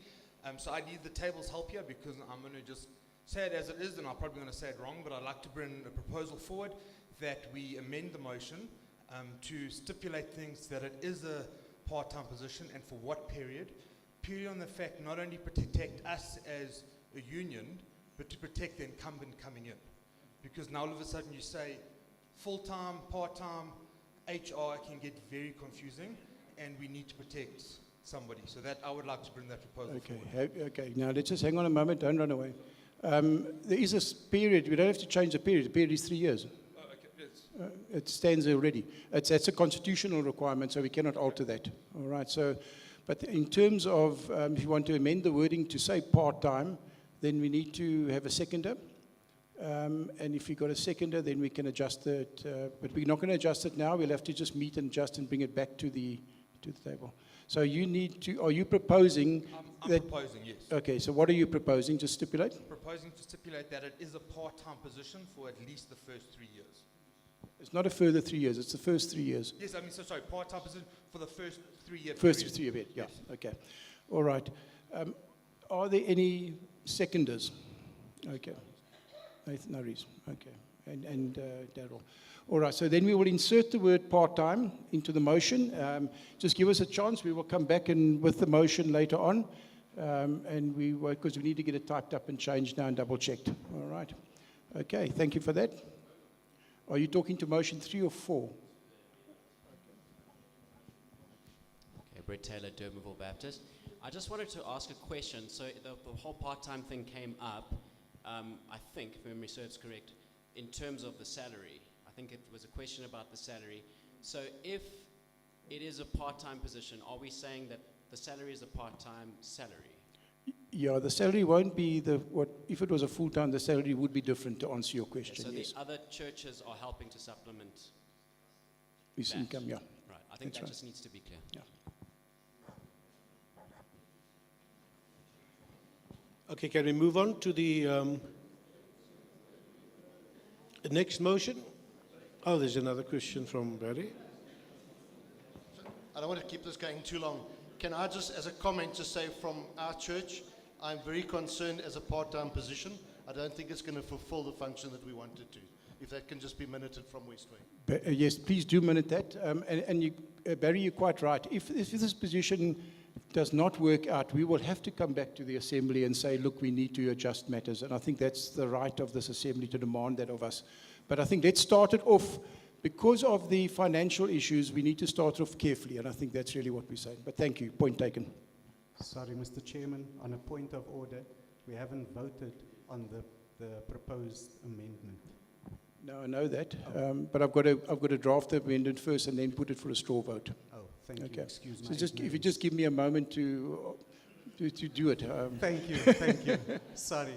So I need the table's help here because I'm going to just say it as it is, and I'm probably going to say it wrong, but I'd like to bring a proposal forward that we amend the motion to stipulate things that it is a part-time position and for what period. Purely on the fact not only protect us as a union, but to protect the incumbent coming in. Because now all of a sudden you say full-time, part-time, HR can get very confusing, and we need to protect somebody. So that I would like to bring that proposal forward. Okay. Now let's just hang on a moment. Don't run away. There is a period. We don't have to change the period. The period is 3 years. Oh, okay. Yes. It stands already. That's a constitutional requirement, so we cannot alter that. All right. So, but in terms of if you want to amend the wording to say part-time, then we need to have a seconder. And if you've got a seconder, then we can adjust it. But we're not going to adjust it now. We'll have to just meet and adjust and bring it back to the table. So you need to, are you proposing I'm that? proposing, yes. Okay, so what are you proposing to stipulate? Proposing to stipulate that it is a part-time position for at least the first 3 years. It's not a further 3 years, it's the first 3 years. Yes, sorry, part-time position for the first 3 year First period. 3 year period, yeah, Yes. okay. All right. Are there any seconders? Okay. Nathan Norris, okay. And Darryl. All right, so then we will insert the word part-time into the motion. Just give us a chance. We will come back with the motion later on. And because we need to get it typed up and changed now and double-checked. All right. Okay, thank you for that. Are you talking to motion 3 or 4? Okay, Brett Taylor, Durbanville Baptist. I just wanted to ask a question. So the whole part-time thing came up, I think, if memory serves correct, in terms of the salary. I think it was a question about the salary. So if it is a part-time position, are we saying that the salary is a part-time salary? Yeah, the salary won't be if it was a full-time, the salary would be different, to answer your question, So yes. the other churches are helping to supplement This that. income, yeah. Right, I think That's that right. just needs to be clear. Yeah. Okay, can we move on to the next motion? Oh, there's another question from Barry. don't want to keep this going too long. Can I just, as a comment, just say from our church, I'm very concerned as a part-time position. I don't think it's going to fulfill the function that we want it to. If that can just be minuted from Westway. Yes, please do minute that. And you, Barry, you're quite right. If this position does not work out, we will have to come back to the assembly and say, look, we need to adjust matters. And I think that's the right of this assembly to demand that of us. But I think let's start it off. Because of the financial issues, we need to start off carefully. And I think that's really what we're saying. But thank you. Point taken. Sorry, Mr. Chairman, on a point of order, we haven't voted on the proposed amendment. No, I know that. But I've got to draft the amendment first and then put it for a straw vote. Oh, thank you. Excuse So my just, if you ignorance. just give me a moment to do it. Thank you, thank you. Sorry.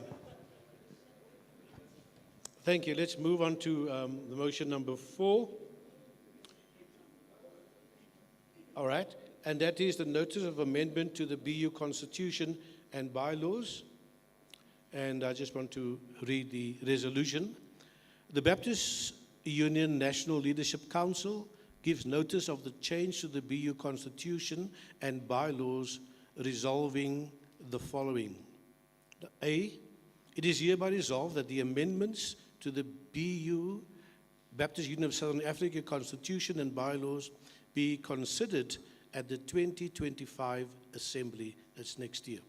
Thank you. Let's move on to the motion number 4. All right. And that is the notice of amendment to the BU Constitution and bylaws. And I just want to read the resolution. The Baptist Union National Leadership Council gives notice of the change to the BU Constitution and bylaws resolving the following. A, it is hereby resolved that the amendments to the BU, Baptist Union of Southern Africa Constitution and bylaws be considered at the 2025 Assembly, that's next year.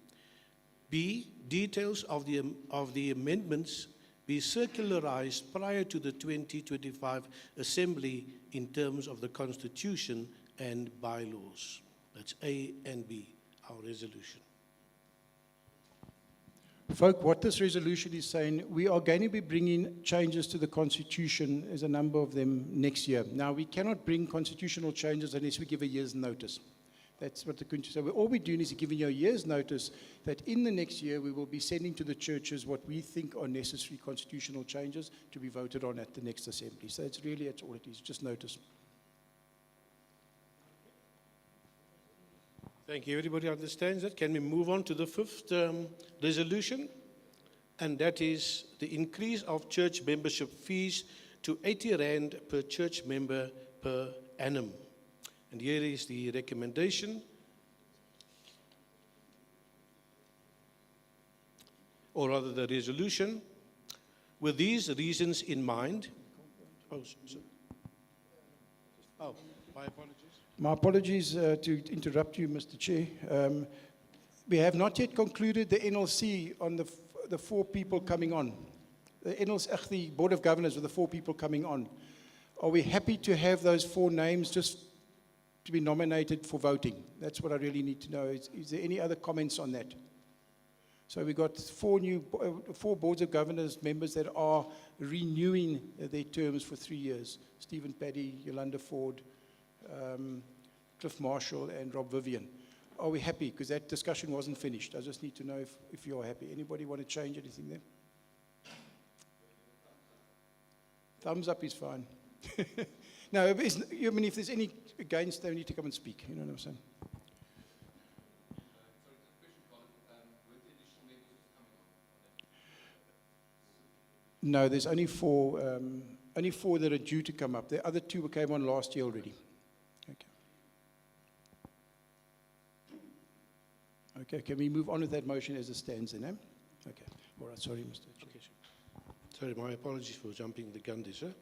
B, details of the amendments be circularized prior to the 2025 Assembly in terms of the Constitution and bylaws. That's A and B, our resolution. Folk, what this resolution is saying, we are going to be bringing changes to the Constitution, there's a number of them next year. Now, we cannot bring constitutional changes unless we give a year's notice. That's what the Constitution, so all we're doing is giving you a year's notice that in the next year we will be sending to the churches what we think are necessary constitutional changes to be voted on at the next assembly. So that's all it is, just notice. Thank you. Everybody understands that? Can we move on to the 5th resolution? And that is the increase of church membership fees to 80 Rand per church member per annum. And here is the recommendation. Or rather the resolution. With these reasons in mind. Oh, my apologies. My apologies to interrupt you, Mr. Chair. We have not yet concluded the NLC on the 4 people coming on. The NLC, the Board of Governors with the 4 people coming on. Are we happy to have those 4 names just to be nominated for voting? That's what I really need to know. Is there any other comments on that? So we've got 4 Boards of Governors members that are renewing their terms for 3 years. Stephen Paddy, Yolanda Ford, Cliff Marshall and Rob Vivian. Are we happy? Because that discussion wasn't finished. I just need to know if you're happy. Anybody want to change anything there? Thumbs up is fine. No, I mean, if there's any against, they need to come and speak. You know what I'm saying? No, there's only 4. Only 4 that are due to come up. The other 2 came on last year already. Okay, can we move on with that motion as it stands then? Okay, all right, sorry, Mr. Chair. Okay. Sorry, my apologies for jumping the gun there, sir.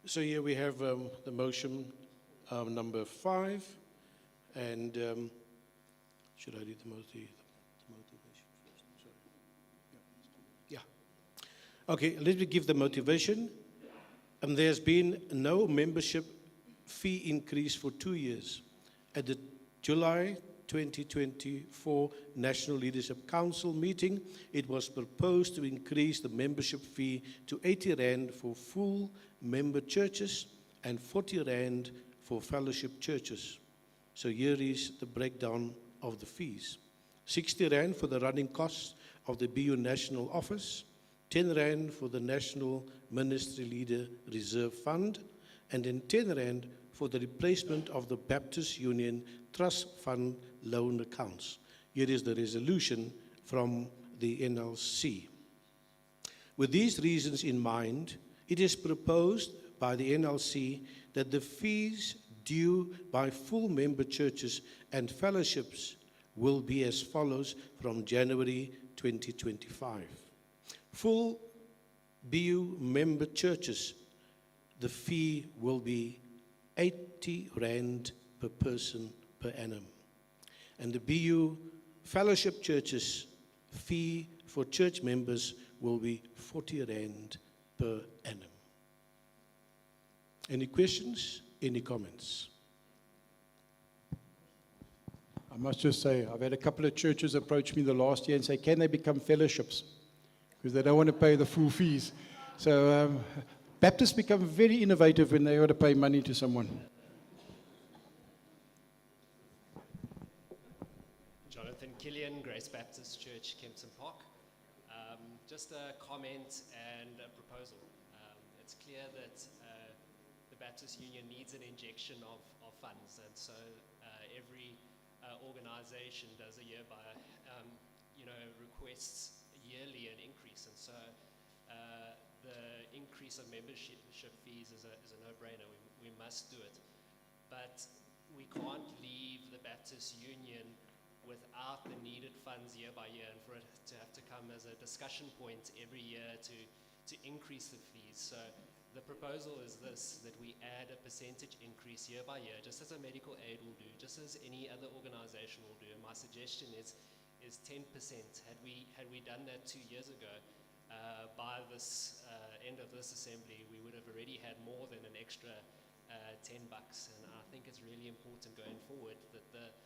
So here we have the motion number 5, and should I read the motivation first? Sorry. Yeah. Okay, let me give the motivation. There's been no membership fee increase for 2 years. At the July 2024 National Leadership Council meeting, it was proposed to increase the membership fee to 80 Rand for full member churches and 40 Rand for fellowship churches. So here is the breakdown of the fees. 60 Rand for the running costs of the BU National Office, 10 Rand for the National Ministry Leader Reserve Fund, and then 10 Rand for the replacement of the Baptist Union Trust Fund loan accounts. Here is the resolution from the NLC. With these reasons in mind, It is proposed by the NLC that the fees due by full member churches and fellowships will be as follows from January 2025. Full BU member churches, the fee will be 80 Rand per person per annum. And the BU fellowship churches, fee for church members will be 40 Rand per annum. Any questions? Any comments? I must just say, I've had a couple of churches approach me the last year and say, can they become fellowships? Because they don't want to pay the full fees. So Baptists become very innovative when they ought to pay money to someone. Jonathan Killian, Grace Baptist Church, Kempton Park. Just a comment and a proposal. It's clear that the Baptist Union needs an injection of funds, and so every organization does a year by, requests yearly an increase, and so the increase of membership fees is a no-brainer. We must do it, but we can't leave the Baptist Union without the needed funds year by year, and for it to have to come as a discussion point every year to increase the fees. So the proposal is this, that we add a percentage increase year by year, just as a medical aid will do, just as any other organization will do. And my suggestion is 10%. Had we done that 2 years ago, by this end of this assembly, we would have already had more than an extra $10. And I think it's really important going forward that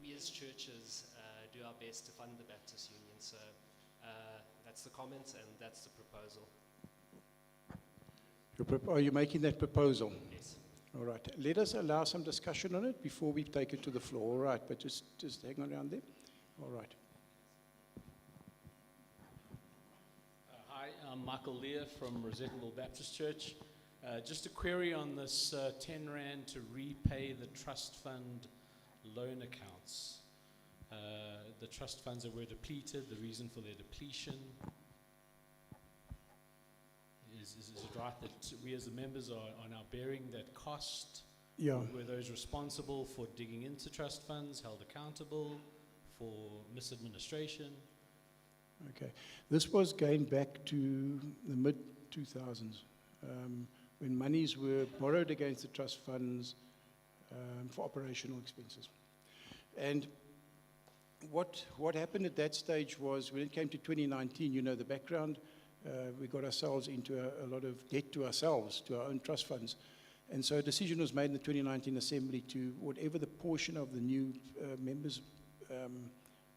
we as churches do our best to fund the Baptist Union. So that's the comment and that's the proposal. Are you making that proposal? Yes. All right. Let us allow some discussion on it before we take it to the floor. All right, but just hang on around there. All right. Hi, I'm Michael Lear from Rosettenville Baptist Church. Just a query on this 10 Rand to repay the trust fund loan accounts. The trust funds that were depleted, the reason for their depletion. Is it right that we as the members are now bearing that cost? Yeah. Were those responsible for digging into trust funds held accountable for misadministration? Okay. This was going back to the mid-2000s, when monies were borrowed against the trust funds for operational expenses. And what happened at that stage was, when it came to 2019, you know the background, we got ourselves into a lot of debt to ourselves, to our own trust funds. And so a decision was made in the 2019 Assembly to whatever the portion of the new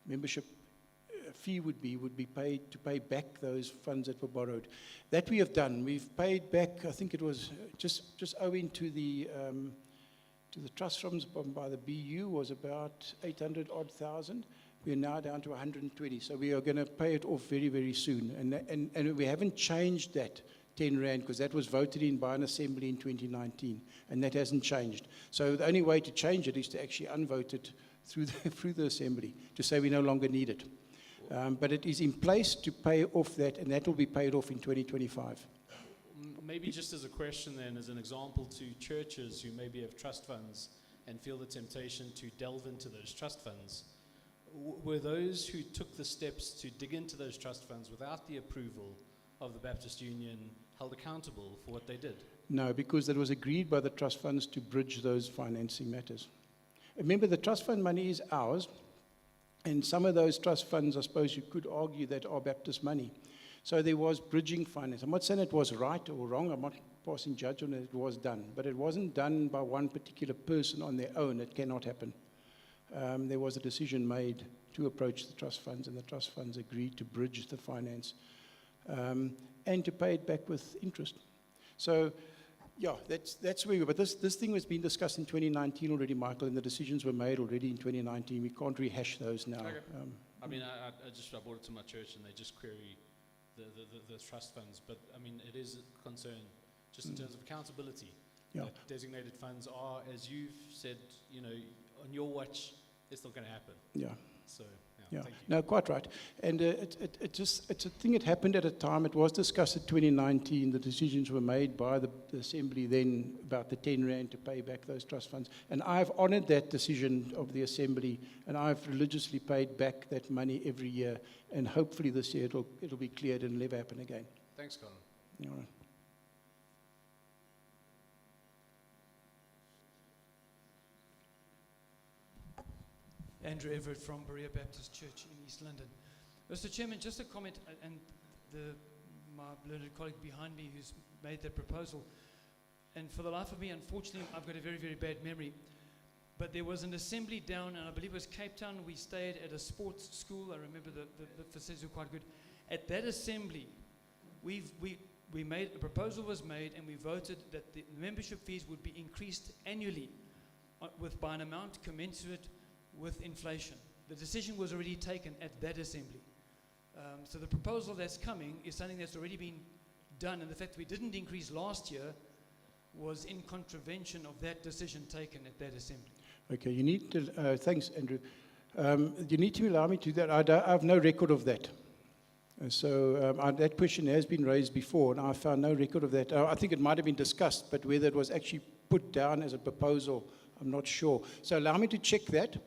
membership fee would be paid to pay back those funds that were borrowed. That we have done. We've paid back, I think it was just owing to the trust funds by the BU was about 800,000. We are now down to 120. So we are going to pay it off very, very soon. And we haven't changed that 10 Rand because that was voted in by an assembly in 2019. And that hasn't changed. So the only way to change it is to actually unvote it through the assembly to say we no longer need it. But it is in place to pay off that, and that will be paid off in 2025. Maybe just as a question then, as an example to churches who maybe have trust funds and feel the temptation to delve into those trust funds, were those who took the steps to dig into those trust funds without the approval of the Baptist Union held accountable for what they did? No, because that was agreed by the trust funds to bridge those financing matters. Remember, the trust fund money is ours, and some of those trust funds, I suppose you could argue, that are Baptist money. So there was bridging finance. I'm not saying it was right or wrong. I'm not passing judgment on it. It was done. But it wasn't done by one particular person on their own. It cannot happen. There was a decision made to approach the trust funds, and the trust funds agreed to bridge the finance and to pay it back with interest. So, yeah, that's where we were. But this thing has been discussed in 2019 already, Michael, and the decisions were made already in 2019. We can't rehash those now. Okay. I mean, I brought it to my church, and they just query the trust funds. But, I mean, it is a concern just in terms of accountability. Yeah. That designated funds are, as you've said, you know, on your watch, it's not going to happen. Yeah. So, yeah. Yeah, no, quite right. And it's a thing that happened at a time. It was discussed in 2019. The decisions were made by the Assembly then about the 10 Rand to pay back those trust funds. And I've honoured that decision of the Assembly, and I've religiously paid back that money every year. And hopefully this year it'll be cleared and never happen again. Thanks, Colin. All right. Andrew Everett from Berea Baptist Church in East London. Mr. Chairman, just a comment, and my learned colleague behind me who's made that proposal, and for the life of me, unfortunately, I've got a very, very bad memory, but there was an assembly down, and I believe it was Cape Town. We stayed at a sports school. I remember the facilities were quite good. At that assembly, we made, a proposal was made, and we voted that the membership fees would be increased annually by an amount commensurate with inflation. The decision was already taken at that assembly. So the proposal that's coming is something that's already been done, and the fact that we didn't increase last year was in contravention of that decision taken at that assembly. Okay, you need to, thanks, Andrew. You need to allow me to do that. I have no record of that. That question has been raised before, and I found no record of that. I think it might have been discussed, but whether it was actually put down as a proposal, I'm not sure. So allow me to check that.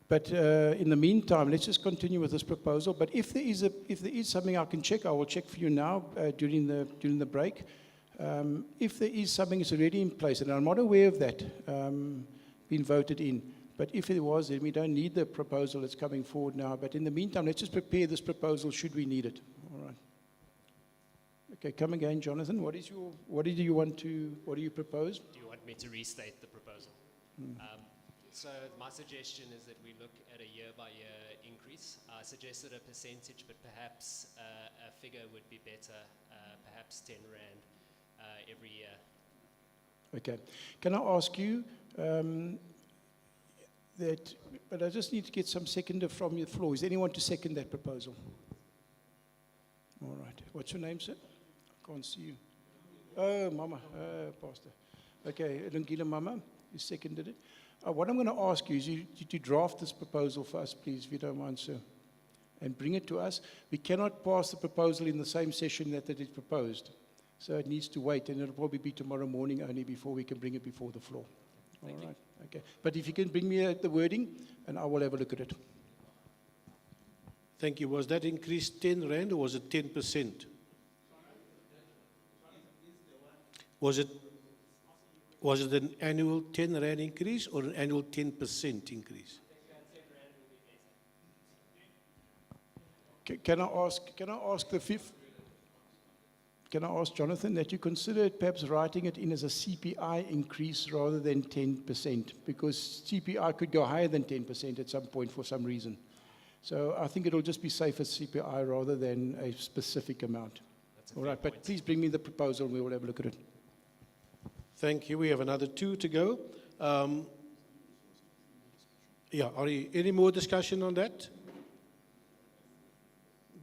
But in the meantime, let's just continue with this proposal. But if there is something I can check, I will check for you now during the break. If there is something that's already in place, and I'm not aware of that being voted in, but if it was, then we don't need the proposal that's coming forward now. But in the meantime, let's just prepare this proposal should we need it. All right. Okay, come again, Jonathan. What do you propose? Do you want me to restate the proposal? So my suggestion is that we look at a year-by-year increase. I suggested a percentage, but perhaps a figure would be better, perhaps 10 Rand every year. Okay. Can I ask you but I just need to get some seconder from your floor. Is anyone to second that proposal? All right. What's your name, sir? I can't see you. Oh, Mama, Pastor. Okay, Lungile Mama, you seconded it. What I'm going to ask you is you to draft this proposal for us, please, if you don't mind, sir, and bring it to us. We cannot pass the proposal in the same session that it is proposed. So it needs to wait, and it'll probably be tomorrow morning only before we can bring it before the floor. All right. Okay. But if you can bring me the wording, and I will have a look at it. Thank you. Was that increase 10 Rand or was it 10%? Was it an annual 10 Rand increase or an annual 10% increase? Can I ask the fifth? Can I ask Jonathan that you consider perhaps writing it in as a CPI increase rather than 10%? Because CPI could go higher than 10% at some point for some reason. So I think it'll just be safe as CPI rather than a specific amount. All right, but please bring me the proposal and we will have a look at it. Thank you. We have another 2 to go. Any more discussion on that?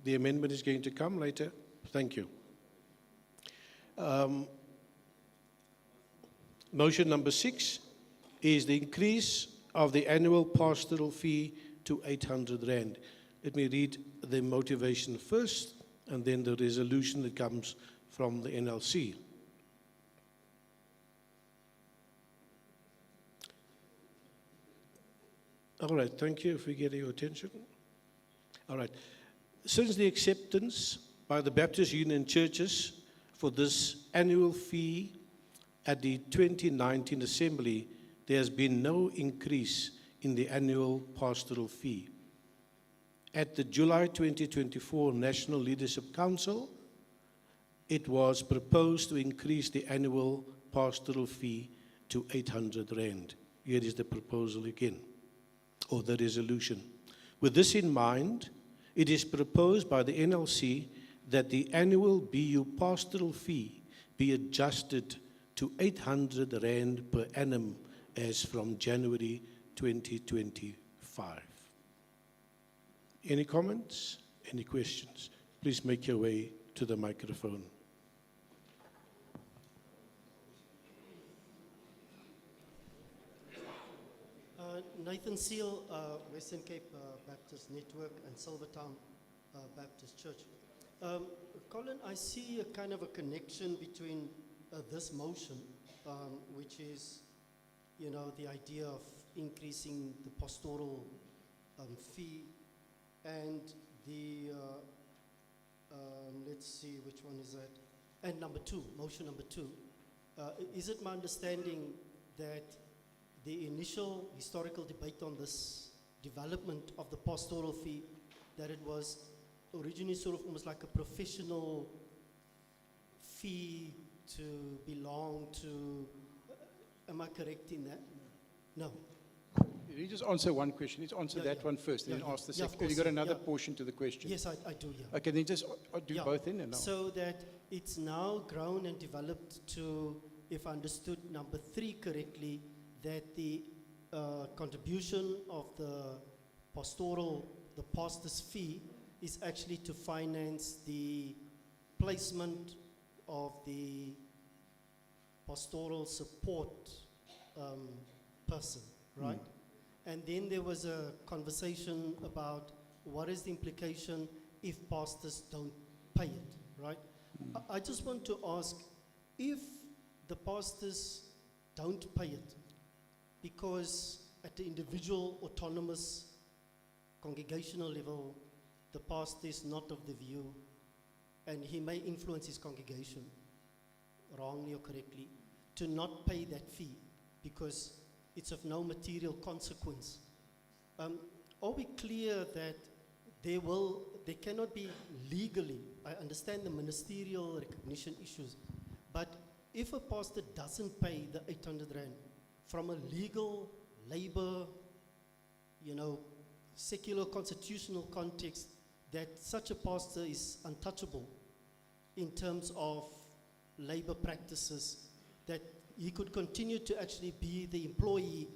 The amendment is going to come later. Thank you. Motion number 6 is the increase of the annual pastoral fee to 800 Rand. Let me read the motivation first and then the resolution that comes from the NLC. All right, thank you for getting your attention. All right. Since the acceptance by the Baptist Union Churches for this annual fee at the 2019 Assembly, there has been no increase in the annual pastoral fee. At the July 2024 National Leadership Council, it was proposed to increase the annual pastoral fee to 800 Rand. Here is the proposal again, or the resolution. With this in mind, it is proposed by the NLC that the annual BU pastoral fee be adjusted to 800 Rand per annum as from January 2025. Any comments? Any questions? Please make your way to the microphone. Nathan Seal, Western Cape Baptist Network and Silvertown Baptist Church. Colin, I see a kind of a connection between this motion, which is, you know, the idea of increasing the pastoral fee, and the, let's see, which one is that? And number two, motion number two. Is it my understanding that the initial historical debate on this development of the pastoral fee, that it was originally sort of almost like a professional fee to belong to, am I correct in that? No. You just answer one question. Let's answer that one first, and then ask the second. You got another portion to the question. Yes, I do, yeah. Okay, then just do both in and now. So that it's now grown and developed to, if I understood number 3 correctly, that the contribution of the pastor's fee is actually to finance the placement of the pastoral support person, right? And then there was a conversation about what is the implication if pastors don't pay it, right? I just want to ask, if the pastors don't pay it because at the individual autonomous congregational level, the pastor is not of the view, and he may influence his congregation, wrongly or correctly, to not pay that fee because it's of no material consequence. Are we clear that there cannot be legally, I understand the ministerial recognition issues, but if a pastor doesn't pay the 800 Rand from a legal, labor, you know, secular constitutional context, that such a pastor is untouchable in terms of labor practices, that he could continue to actually be the employee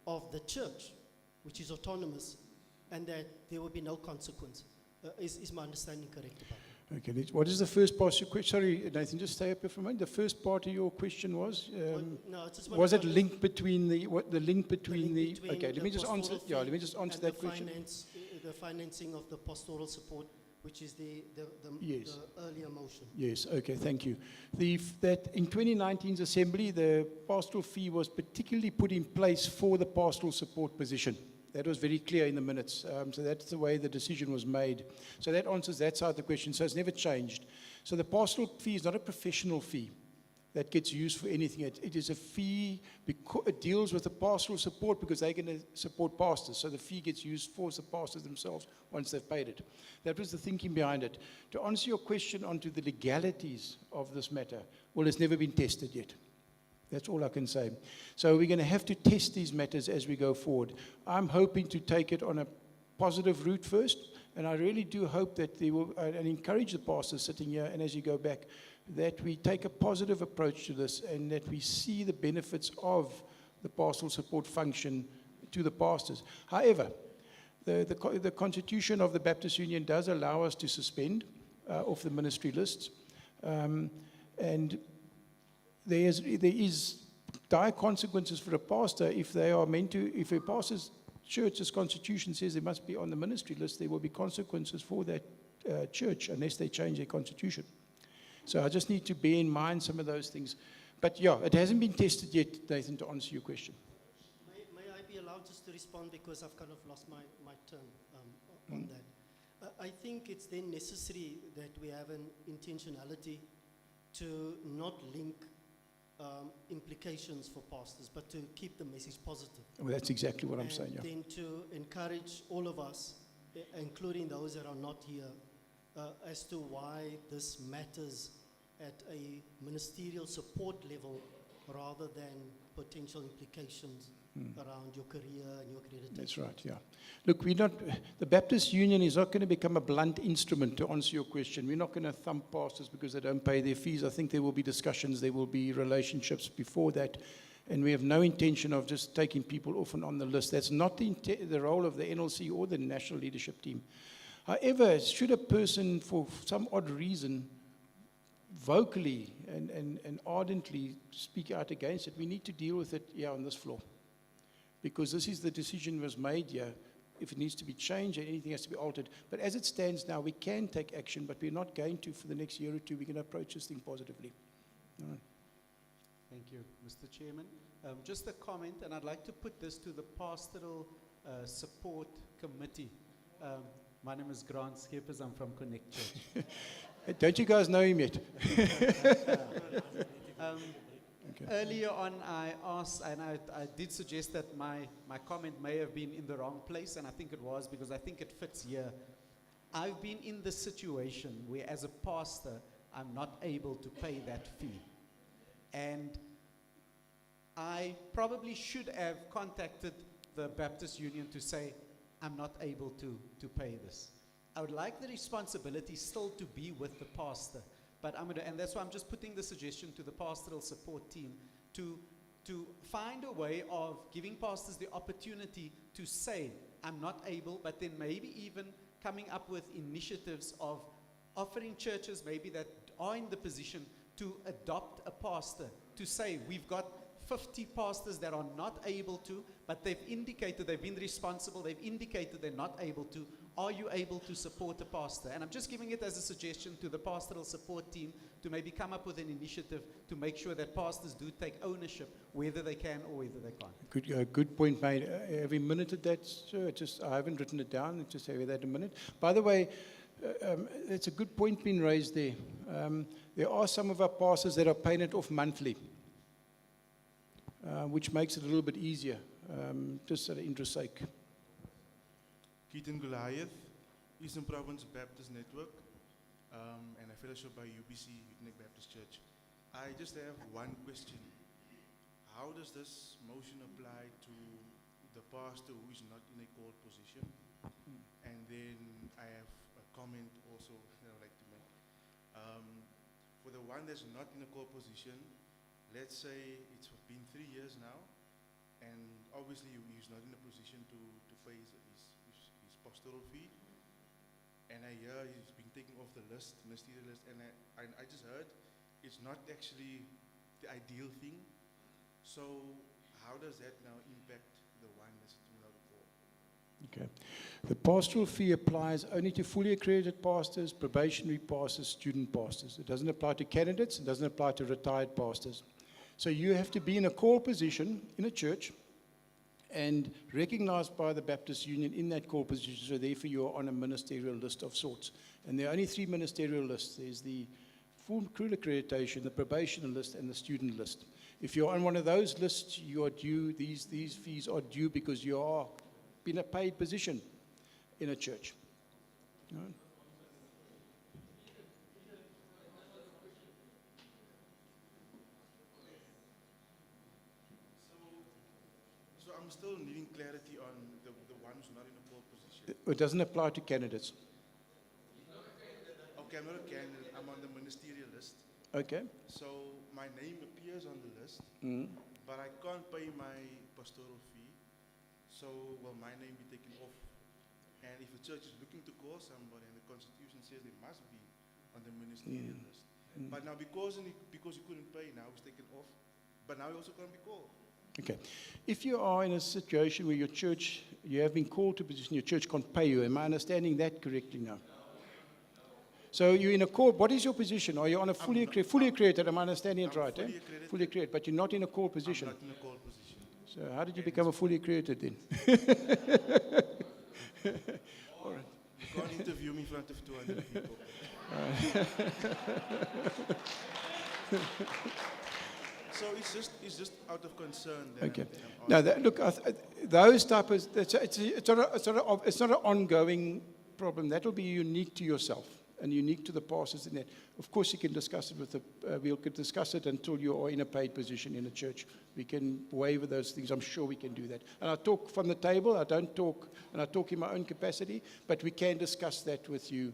of the church, which is autonomous, and that there will be no consequence. Is my understanding correct about that? Okay, what is the first part of your question? Sorry, Nathan, just stay up here for a moment. The first part of your question was, no, it's just was it linked between the, okay, let me just answer, let me just answer that question. The financing of the pastoral support, which is the Yes. the earlier motion. Yes, okay, thank you. That in 2019's assembly, the pastoral fee was particularly put in place for the pastoral support position. That was very clear in the minutes. So that's the way the decision was made. So that answers that side of the question. So it's never changed. So the pastoral fee is not a professional fee that gets used for anything. It is a fee, because it deals with the pastoral support because they're going to support pastors. So the fee gets used for the pastors themselves once they've paid it. That was the thinking behind it. To answer your question onto the legalities of this matter, well, it's never been tested yet. That's all I can say. So we're going to have to test these matters as we go forward. I'm hoping to take it on a positive route first, and I really do hope that they will, and encourage the pastors sitting here, and as you go back, that we take a positive approach to this and that we see the benefits of the pastoral support function to the pastors. However, the Constitution of the Baptist Union does allow us to suspend off the ministry lists, and there is dire consequences for a pastor if they are meant to, if a pastor's church's constitution says they must be on the ministry list, there will be consequences for that church unless they change their constitution. So I just need to bear in mind some of those things. But yeah, it hasn't been tested yet, Nathan, to answer your question. May I be allowed just to respond, because I've kind of lost my turn on that. I think it's then necessary that we have an intentionality to not link implications for pastors, but to keep the message positive. Well, that's exactly what I'm saying, yeah. Then to encourage all of us, including those that are not here, as to why this matters at a ministerial support level rather than potential implications around your career and your accreditation. That's right, yeah. Look, the Baptist Union is not going to become a blunt instrument to answer your question. We're not going to thump pastors because they don't pay their fees. I think there will be discussions, there will be relationships before that, and we have no intention of just taking people off and on the list. That's not the role of the NLC or the national leadership team. However, should a person, for some odd reason, vocally and ardently speak out against it, we need to deal with it here on this floor. because this is the decision was made here. If it needs to be changed or anything has to be altered. But as it stands now, we can take action, but we're not going to for the next year or two. We're going to approach this thing positively. All right. Thank you, Mr. Chairman. Just a comment, and I'd like to put this to the Pastoral Support Committee. My name is Grant Skeppers. I'm from Connect Church. Don't you guys know him yet? Earlier on, I asked, and I did suggest that my comment may have been in the wrong place, and I think it was because I think it fits here. I've been in the situation where, as a pastor, I'm not able to pay that fee. And I probably should have contacted the Baptist Union to say, I'm not able to pay this. I would like the responsibility still to be with the pastor. But and that's why I'm just putting the suggestion to the pastoral support team to find a way of giving pastors the opportunity to say, I'm not able, but then maybe even coming up with initiatives of offering churches maybe that are in the position to adopt a pastor, to say, we've got 50 pastors that are not able to, but they've indicated they've been responsible, they've indicated they're not able to. Are you able to support a pastor? And I'm just giving it as a suggestion to the pastoral support team to maybe come up with an initiative to make sure that pastors do take ownership, whether they can or whether they can't. Good point made. Have you minuted that, sir? I haven't written it down. Just have that a minute. By the way, it's a good point being raised there. There are some of our pastors that are paying it off monthly, which makes it a little bit easier, just at interest sake. Keaton Goliath, Eastern Province Baptist Network, and I fellowship by UBC, Unique Baptist Church. I just have one question. How does this motion apply to the pastor who is not in a called position? And then I have a comment also that I would like to make. For the one that's not in a called position, let's say it's been 3 years now, and obviously he's not in a position to pay his pastoral fee, and I hear he's been taken off the list, ministerial list, and I just heard it's not actually the ideal thing. So how does that now impact the one that's without a call? Okay. The pastoral fee applies only to fully accredited pastors, probationary pastors, student pastors. It doesn't apply to candidates, it doesn't apply to retired pastors. So you have to be in a call position in a church and recognized by the Baptist Union in that call position, so therefore you are on a ministerial list of sorts. And there are only 3 ministerial lists. There's the full crew accreditation, the probation list, and the student list. If you're on one of those lists, you are due, these fees are due because you are in a paid position in a church. Right? So I'm still needing clarity on the one who's not in a pole position. It doesn't apply to candidates. Okay, I'm not a candidate, I'm on the ministerial list. Okay. So my name appears on the list, but I can't pay my pastoral fee. So will my name be taken off? And if a church is looking to call somebody and the Constitution says they must be on the ministerial list. But now because you couldn't pay, now it's taken off. But now you also can't be called. Okay. If you are in a situation where your church, you have been called to a position, your church can't pay you, am I understanding that correctly now? So you're in a call, what is your position? Are you on a fully accredited, am I understanding it right? Fully accredited. Fully accredited, but you're not in a call position. I'm not in a call position. So how did you become a fully accredited then? All right. You can't interview me in front of 200 people. So it's just out of concern. Okay. Now, look, those type of, it's not an ongoing problem. That will be unique to yourself and unique to the pastors in that. Of course, you can discuss it with we could discuss it until you are in a paid position in a church. We can waiver those things. I'm sure we can do that. And I talk from the table. I don't talk, and I talk in my own capacity, but we can discuss that with you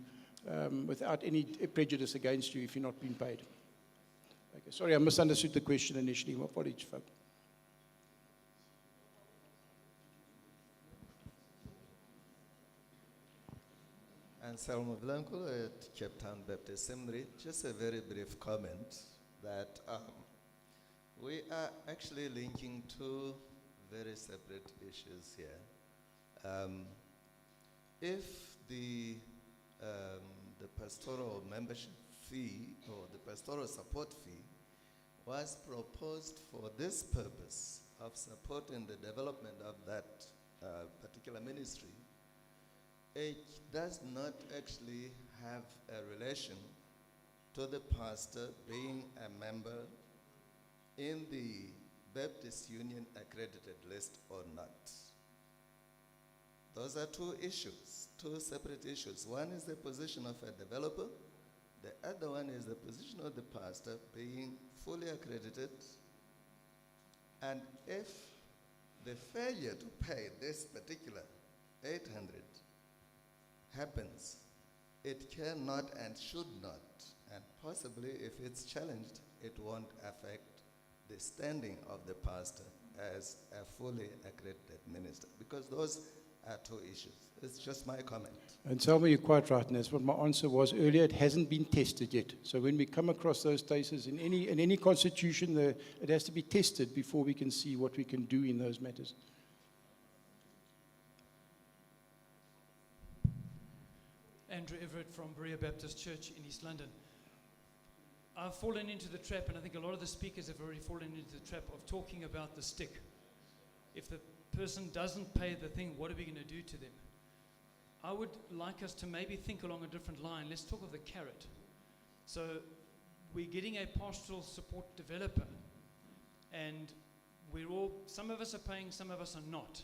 without any prejudice against you if you're not being paid. Okay, sorry, I misunderstood the question initially. My apologies, folks. Anselmo Blanco at Cape Town Baptist Seminary. Just a very brief comment that we are actually linking to very separate issues here. If the pastoral membership fee or the pastoral support fee was proposed for this purpose of supporting the development of that particular ministry, it does not actually have a relation to the pastor being a member in the Baptist Union accredited list or not. Those are two issues, two separate issues. One is the position of a developer. The other one is the position of the pastor being fully accredited. And if the failure to pay this particular 800 happens, it cannot and should not, and possibly if it's challenged, it won't affect the standing of the pastor as a fully accredited minister, because those are two issues. It's just my comment. And Selma, you're quite right, and that's what my answer was earlier. It hasn't been tested yet. So when we come across those cases in any constitution, it has to be tested before we can see what we can do in those matters. Andrew Everett from Berea Baptist Church in East London. I've fallen into the trap, and I think a lot of the speakers have already fallen into the trap of talking about the stick. If the person doesn't pay the thing, what are we going to do to them? I would like us to maybe think along a different line. Let's talk of the carrot. So we're getting a pastoral support developer, and some of us are paying, some of us are not.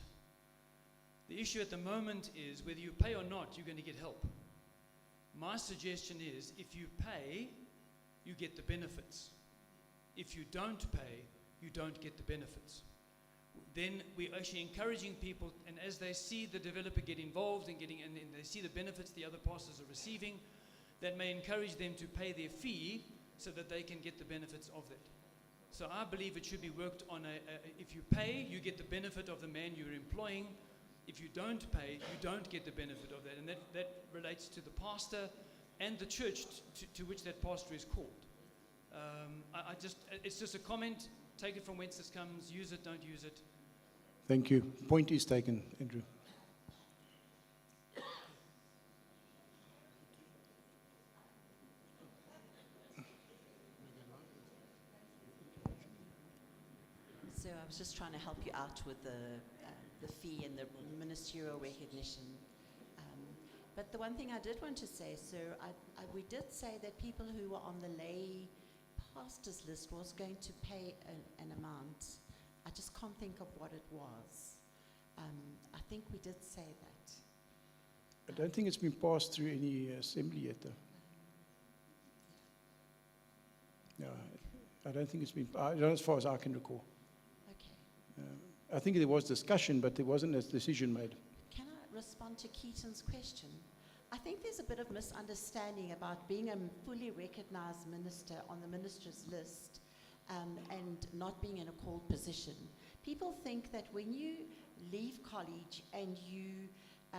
The issue at the moment is whether you pay or not, you're going to get help. My suggestion is if you pay, you get the benefits. If you don't pay, you don't get the benefits. Then we're actually encouraging people, and as they see the developer get involved and they see the benefits the other pastors are receiving, that may encourage them to pay their fee so that they can get the benefits of that. So I believe it should be worked on if you pay, you get the benefit of the man you're employing. If you don't pay, you don't get the benefit of that. And that relates to the pastor and the church to which that pastor is called. It's just a comment. Take it from whence it comes. Use it, don't use it. Thank you. Point is taken, Andrew. So I was just trying to help you out with the fee and the ministerial recognition. But the one thing I did want to say, sir, we did say that people who were on the lay pastors list was going to pay an amount. I just can't think of what it was. I think we did say that. I don't think it's been passed through any assembly yet, though. No, I don't think it's been, as far as I can recall. Okay. I think there was discussion, but there wasn't a decision made. Can I respond to Keaton's question? I think there's a bit of misunderstanding about being a fully recognized minister on the minister's list and not being in a called position. People think that when you leave college and you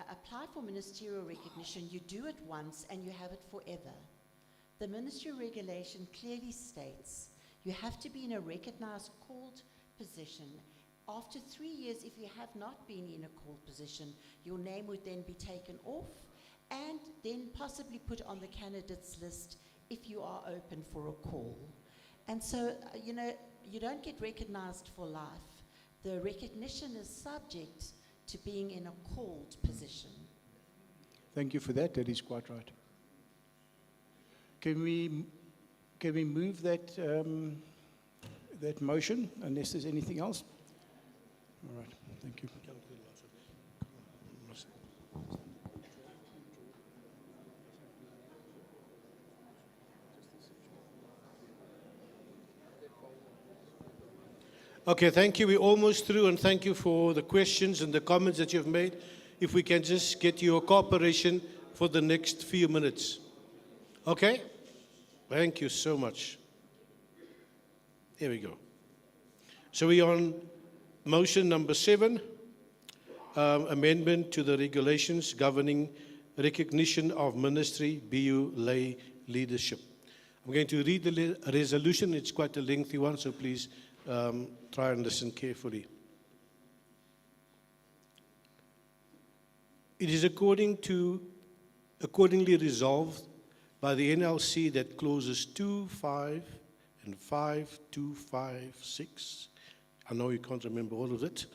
apply for ministerial recognition, you do it once and you have it forever. The ministerial regulation clearly states you have to be in a recognized called position. After 3 years, if you have not been in a called position, your name would then be taken off and then possibly put on the candidates list if you are open for a call. And so, you don't get recognized for life. The recognition is subject to being in a called position. Thank you for that. That is quite right. Can we move that that motion unless there's anything else? All right. Thank you. Okay, thank you. We're almost through, and thank you for the questions and the comments that you've made. If we can just get your cooperation for the next few minutes. Okay? Thank you so much. Here we go. So we're on motion number 7, amendment to the regulations governing recognition of ministry, BU lay leadership. I'm going to read the resolution. It's quite a lengthy one, so please try and listen carefully. It is accordingly resolved by the NLC that clauses 2, 5, and 5, 2, 5, 6, I know you can't remember all of it,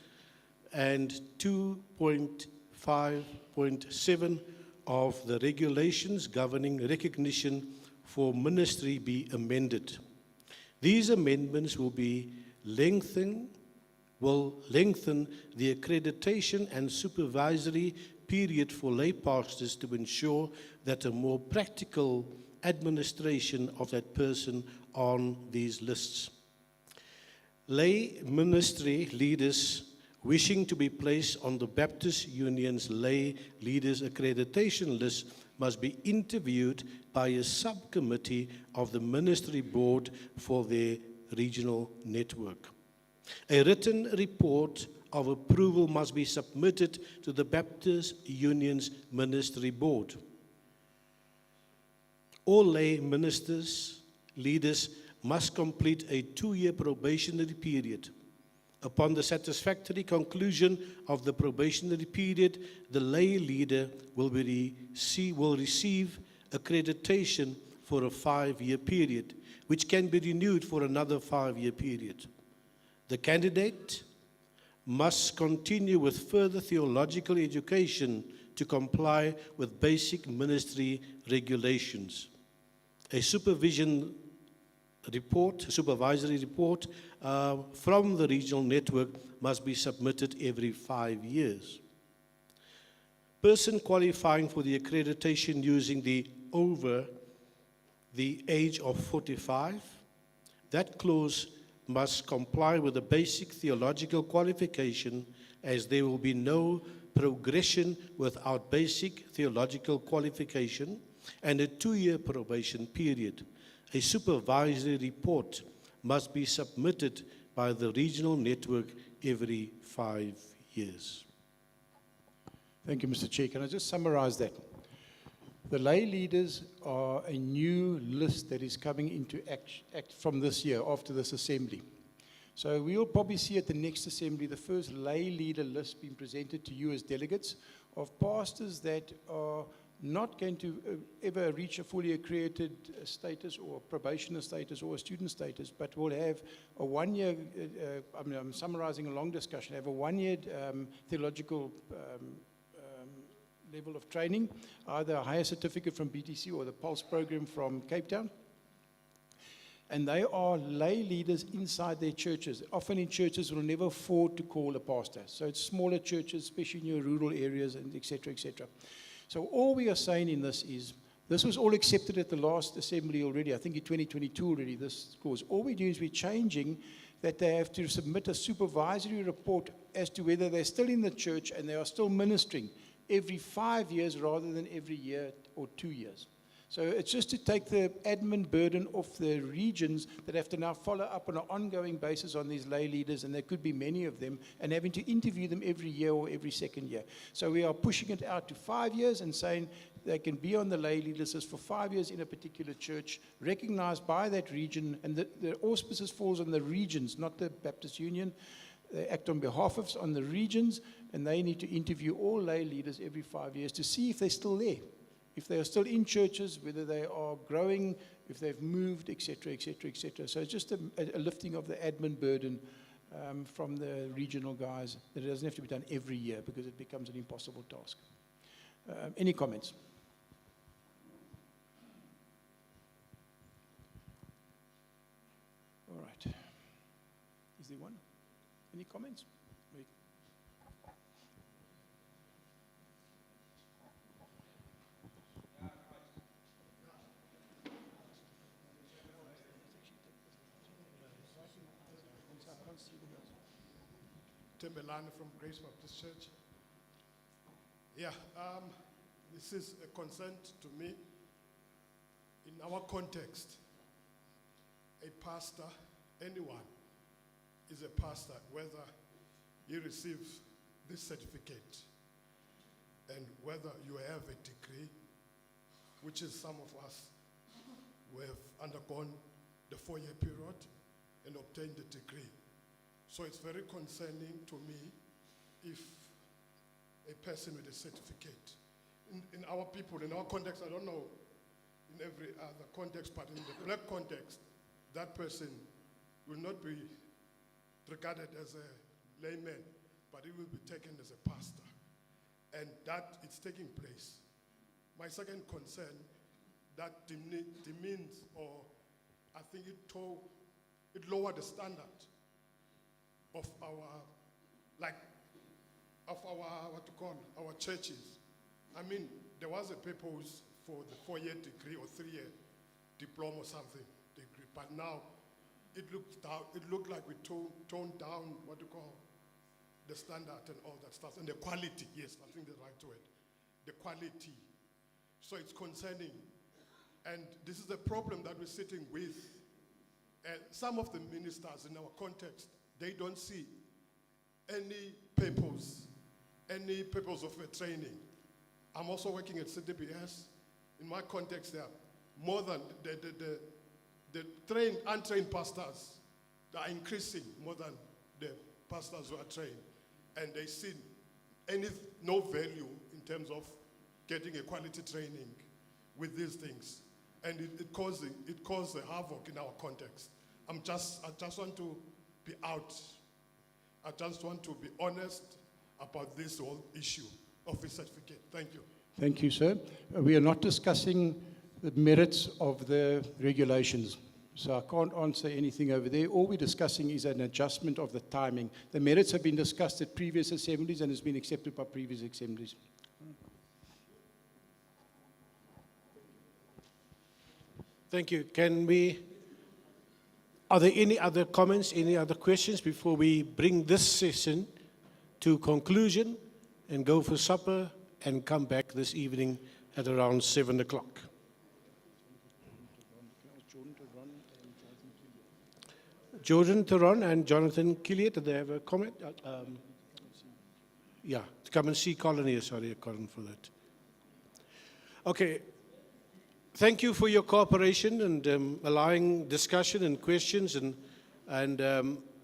and 2.5.7 of the regulations governing recognition for ministry be amended. These amendments will lengthen the accreditation and supervisory period for lay pastors to ensure that a more practical administration of that person on these lists. Lay ministry leaders wishing to be placed on the Baptist Union's lay leaders accreditation list must be interviewed by a subcommittee of the ministry board for their regional network. A written report of approval must be submitted to the Baptist Union's ministry board. All lay ministers, leaders must complete a 2-year probationary period. Upon the satisfactory conclusion of the probationary period, the lay leader will receive accreditation for a 5-year period, which can be renewed for another 5-year period. The candidate must continue with further theological education to comply with basic ministry regulations. A supervisory report from the regional network must be submitted every 5 years. Person qualifying for the accreditation using over the age of 45, that clause must comply with the basic theological qualification, as there will be no progression without basic theological qualification and a 2-year probation period. A supervisory report must be submitted by the regional network every 5 years. Thank you, Mr. Chair. Can I just summarize that? The lay leaders are a new list that is coming into act from this year, after this assembly. So we will probably see at the next assembly the first lay leader list being presented to you as delegates of pastors that are not going to ever reach a fully accredited status or probationer status or a student status, but will have a 1-year, I'm summarizing a long discussion, have a 1-year theological level of training, either a higher certificate from BTC or the Pulse program from Cape Town. And they are lay leaders inside their churches. Often in churches will never afford to call a pastor. So it's smaller churches, especially in your rural areas, and et cetera, et cetera. So all we are saying in this is, this was all accepted at the last assembly already, I think in 2022 already, this clause. All we do is we're changing that they have to submit a supervisory report as to whether they're still in the church and they are still ministering every 5 years rather than every year or 2 years. So it's just to take the admin burden off the regions that have to now follow up on an ongoing basis on these lay leaders, and there could be many of them, and having to interview them every year or every second year. So we are pushing it out to 5 years and saying they can be on the lay leaders list for 5 years in a particular church, recognized by that region, and the auspices falls on the regions, not the Baptist Union. They act on behalf of on the regions, and they need to interview all lay leaders every 5 years to see if they're still there, if they are still in churches, whether they are growing, if they've moved, et cetera, et cetera, et cetera. So it's just a lifting of the admin burden from the regional guys, that it doesn't have to be done every year because it becomes an impossible task. Any comments? All right. Is there one? Any comments? Timberland from Grace Baptist Church. Yeah, this is a concern to me. In our context, a pastor, anyone is a pastor, whether you receive this certificate and whether you have a degree, which is some of us who have undergone the 4-year period and obtained the degree. So it's very concerning to me if a person with a certificate. In our people, in our context, I don't know in every other context, but in the black context, that person will not be regarded as a layman, but he will be taken as a pastor. And that is taking place. My second concern, that demeans, or I think it lowered the standard of our, our churches. I mean, there was a purpose for the 4-year degree or 3-year diploma or something degree, but now it looked like we toned down the standard and all that stuff, and the quality, yes, I think the right word, the quality. So it's concerning, and this is the problem that we're sitting with. Some of the ministers in our context, they don't see any purpose of a training. I'm also working at CDBS. In my context, there are more than the trained, untrained pastors that are increasing more than the pastors who are trained. And they see no value in terms of getting a quality training with these things. And it caused a havoc in our context. I just want to be out. I just want to be honest about this whole issue of the certificate. Thank you. Thank you, sir. We are not discussing the merits of the regulations, so I can't answer anything over there. All we're discussing is an adjustment of the timing. The merits have been discussed at previous assemblies and has been accepted by previous assemblies. Thank you. Are there any other comments, any other questions before we bring this session to conclusion and go for supper and come back this evening at around 7 o'clock? Jordan Theron and Jonathan Killier, do they have a comment? Yeah, to come and see Colin here. Sorry, Colin, for that. Okay. Thank you for your cooperation and allowing discussion and questions and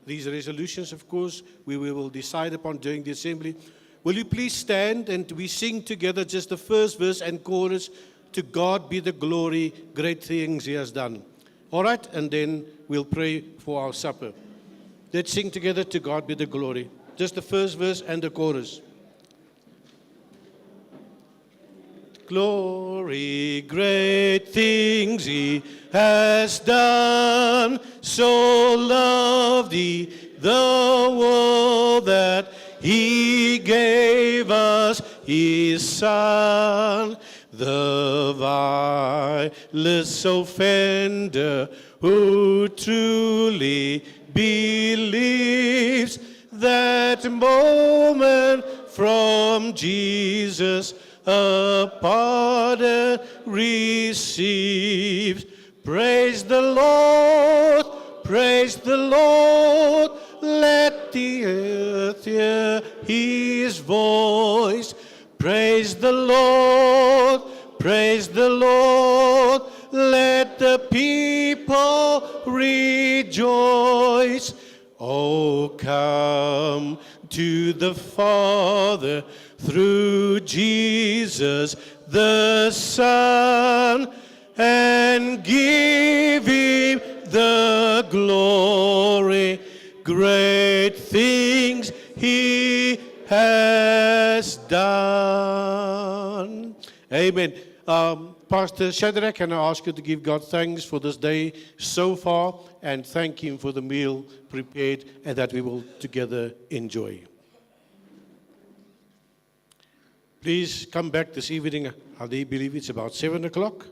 these resolutions, of course, we will decide upon during the assembly. Will you please stand and we sing together just the first verse and chorus, "To God be the glory, great things He has done." All right, and then we'll pray for our supper. Let's sing together, "To God be the glory." Just the first verse and the chorus. Glory, great things He has done, so loved He the world that He gave us His Son, the vilest offender who truly believes that moment from Jesus a pardon receives. Praise the Lord, let the earth hear His voice. Praise the Lord, let the people rejoice. Oh, come to the Father through Jesus the Son, and give Him the glory. Great things He has done. Amen. Pastor Shadrach, can I ask you to give God thanks for this day so far and thank Him for the meal prepared and that we will together enjoy. Please come back this evening. I do believe it's about 7 o'clock.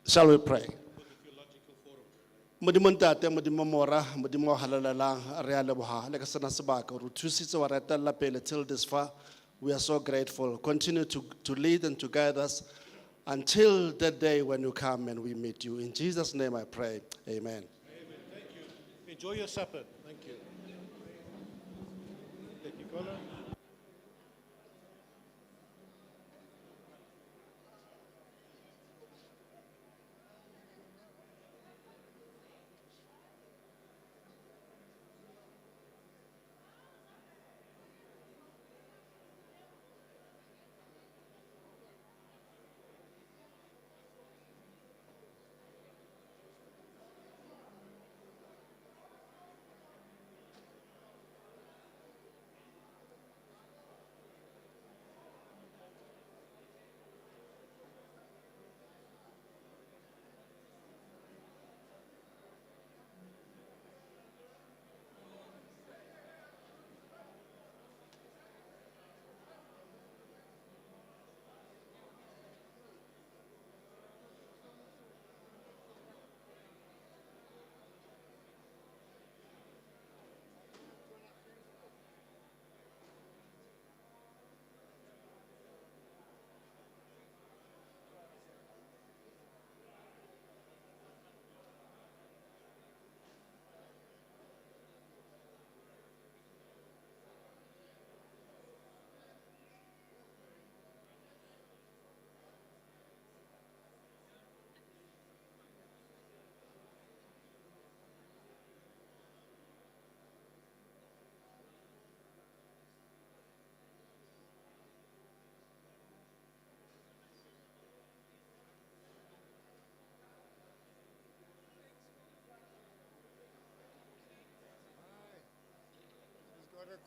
Shall we pray? Modimo ntate, modimo mora, modimo halalalang, re a leboha le ka sena sebaka o re thusitse wa re etella pele till this far. We are so grateful. Continue to lead and to guide us until that day when you come and we meet you. In Jesus' name I pray. Amen. Amen. Thank you. Enjoy your supper. Thank you. Thank you, Colin.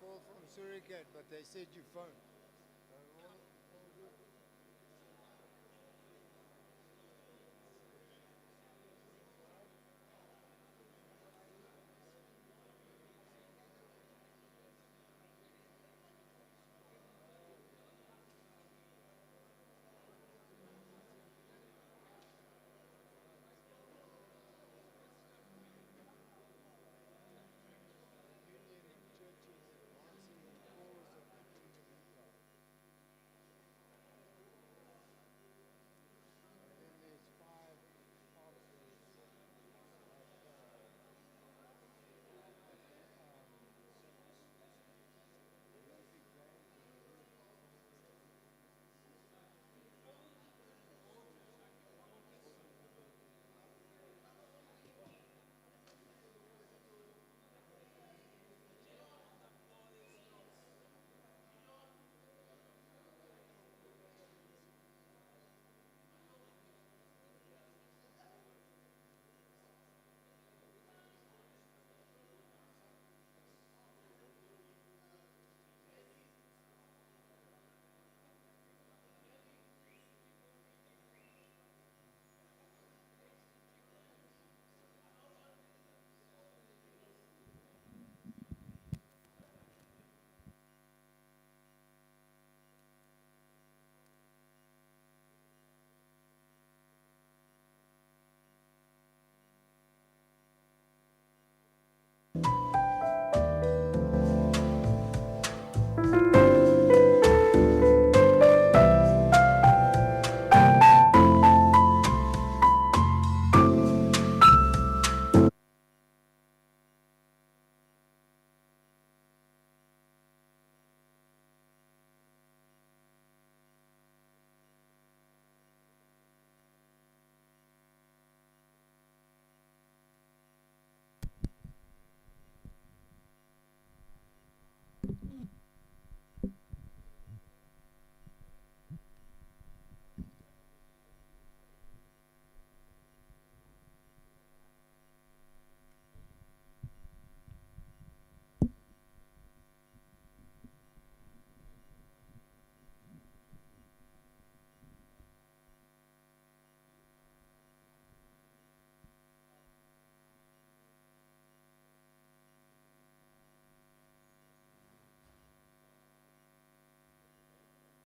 call from Surrogate, but they said you phoned.